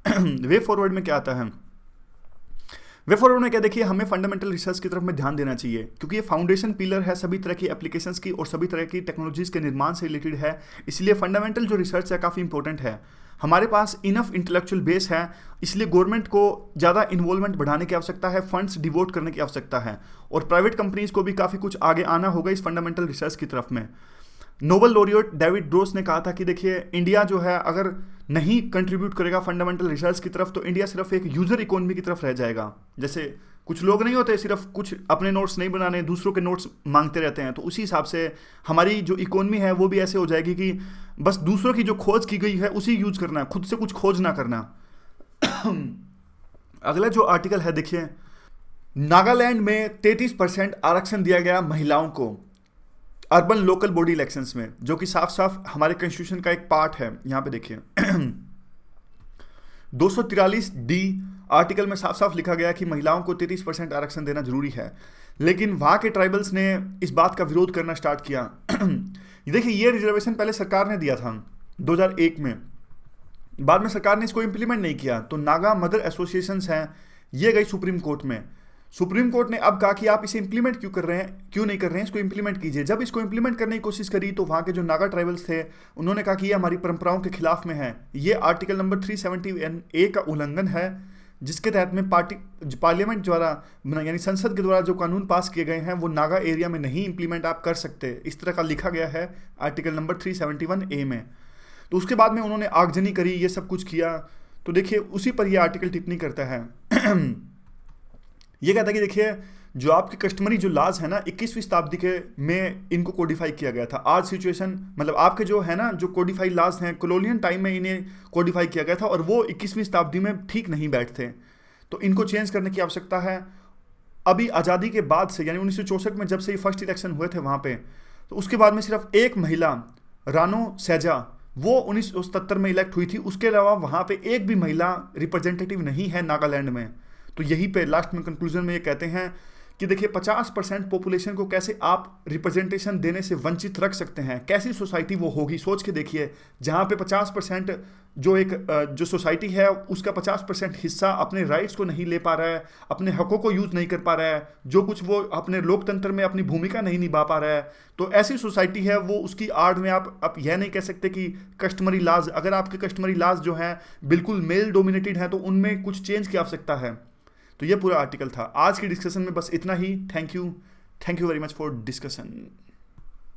वे फॉरवर्ड में क्या आता है, वे फॉरवर्ड में क्या, देखिए हमें फंडामेंटल रिसर्च की तरफ में ध्यान देना चाहिए क्योंकि ये फाउंडेशन पिलर है सभी तरह की एप्लीकेशंस की और सभी तरह की टेक्नोलॉजीज़ के निर्माण से रिलेटेड है। इसलिए फंडामेंटल जो रिसर्च है काफ़ी इंपॉर्टेंट है। हमारे पास इनफ इंटेलेक्चुअल बेस है, इसलिए गवर्नमेंट को ज़्यादा इन्वॉल्वमेंट बढ़ाने की आवश्यकता है, फंड्स डिवोट करने की आवश्यकता है और प्राइवेट कंपनीज़ को भी काफ़ी कुछ आगे आना होगा इस फंडामेंटल रिसर्च की तरफ में। नोबेल लॉरिएट डेविड ग्रोस ने कहा था कि देखिए इंडिया जो है अगर नहीं कंट्रीब्यूट करेगा फंडामेंटल रिसर्च की तरफ तो इंडिया सिर्फ एक यूजर इकोनॉमी की तरफ रह जाएगा। जैसे कुछ लोग नहीं होते सिर्फ कुछ अपने नोट्स नहीं बनाने, दूसरों के नोट्स मांगते रहते हैं, तो उसी हिसाब से हमारी जो इकोनॉमी है वो भी ऐसे हो जाएगी कि बस दूसरों की जो खोज की गई है उसी यूज करना है, खुद से कुछ खोज ना करना। अगला जो आर्टिकल है देखिए, नागालैंड में 33% आरक्षण दिया गया महिलाओं को अर्बन लोकल बॉडी इलेक्शंस में, जो कि साफ साफ हमारे कॉन्स्टिट्यूशन का एक पार्ट है। यहां पे देखिए 243D आर्टिकल में साफ साफ लिखा गया कि महिलाओं को 33% आरक्षण देना जरूरी है, लेकिन वहां के ट्राइबल्स ने इस बात का विरोध करना स्टार्ट किया। देखिए ये रिजर्वेशन पहले सरकार ने दिया था 2001 में, बाद में सरकार ने इसको इंप्लीमेंट नहीं किया, तो नागा मदर एसोसिएशंस हैं, ये गई सुप्रीम कोर्ट में। सुप्रीम कोर्ट ने अब कहा कि आप इसे इंप्लीमेंट क्यों नहीं कर रए हैं, इसको इंप्लीमेंट कीजिए। जब इसको इंप्लीमेंट करने की कोशिश करी तो वहाँ के जो नागा ट्राइबल्स थे उन्होंने कहा कि ये हमारी परंपराओं के खिलाफ में है, ये आर्टिकल नंबर 370A का उल्लंघन है, जिसके तहत में पार्लियामेंट द्वारा यानी संसद के द्वारा जो कानून पास किए गए हैं वो नागा एरिया में नहीं इंप्लीमेंट आप कर सकते। इस तरह का लिखा गया है आर्टिकल नंबर 371A में। तो उसके बाद में उन्होंने आगजनी करी, ये सब कुछ किया। तो देखिए उसी पर यह आर्टिकल टिप्पणी करता है। ये कहता है कि देखिए जो आपके कस्टमरी जो लाज है ना 21वीं शताब्दी के में इनको कोडिफाई किया गया था। आज सिचुएशन मतलब आपके जो है ना जो कोडिफाई लाज हैं कॉलोनियल टाइम में इन्हें कोडिफाई किया गया था और वो 21वीं शताब्दी में ठीक नहीं बैठते, तो इनको चेंज करने की आवश्यकता है। अभी आज़ादी के बाद से यानी 1964 में जब से ये फर्स्ट इलेक्शन हुए थे वहाँ पे, तो उसके बाद में सिर्फ एक महिला रानो सैजा वो 1977 में इलेक्ट हुई थी, उसके अलावा वहाँ पे एक भी महिला रिप्रेजेंटेटिव नहीं है नागालैंड में। तो यही पे लास्ट में कंक्लूजन में ये कहते हैं कि देखिए 50% पॉपुलेशन को कैसे आप रिप्रेजेंटेशन देने से वंचित रख सकते हैं, कैसी सोसाइटी वो होगी। सोच के देखिए, जहाँ पे 50% जो सोसाइटी है उसका 50% हिस्सा अपने राइट्स को नहीं ले पा रहा है, अपने हकों को यूज नहीं कर पा रहा है, जो कुछ वो अपने लोकतंत्र में अपनी भूमिका नहीं निभा पा रहा है, तो ऐसी सोसाइटी है वो, उसकी आड़ में आप यह नहीं कह सकते कि कस्टमरी लाज, अगर आपके कस्टमरी लाज जो हैं बिल्कुल मेल डोमिनेटेड हैं तो उनमें कुछ चेंज की आवश्यकता है। तो ये पूरा आर्टिकल था। आज की डिस्कशन में बस इतना ही। Thank you very much for discussion.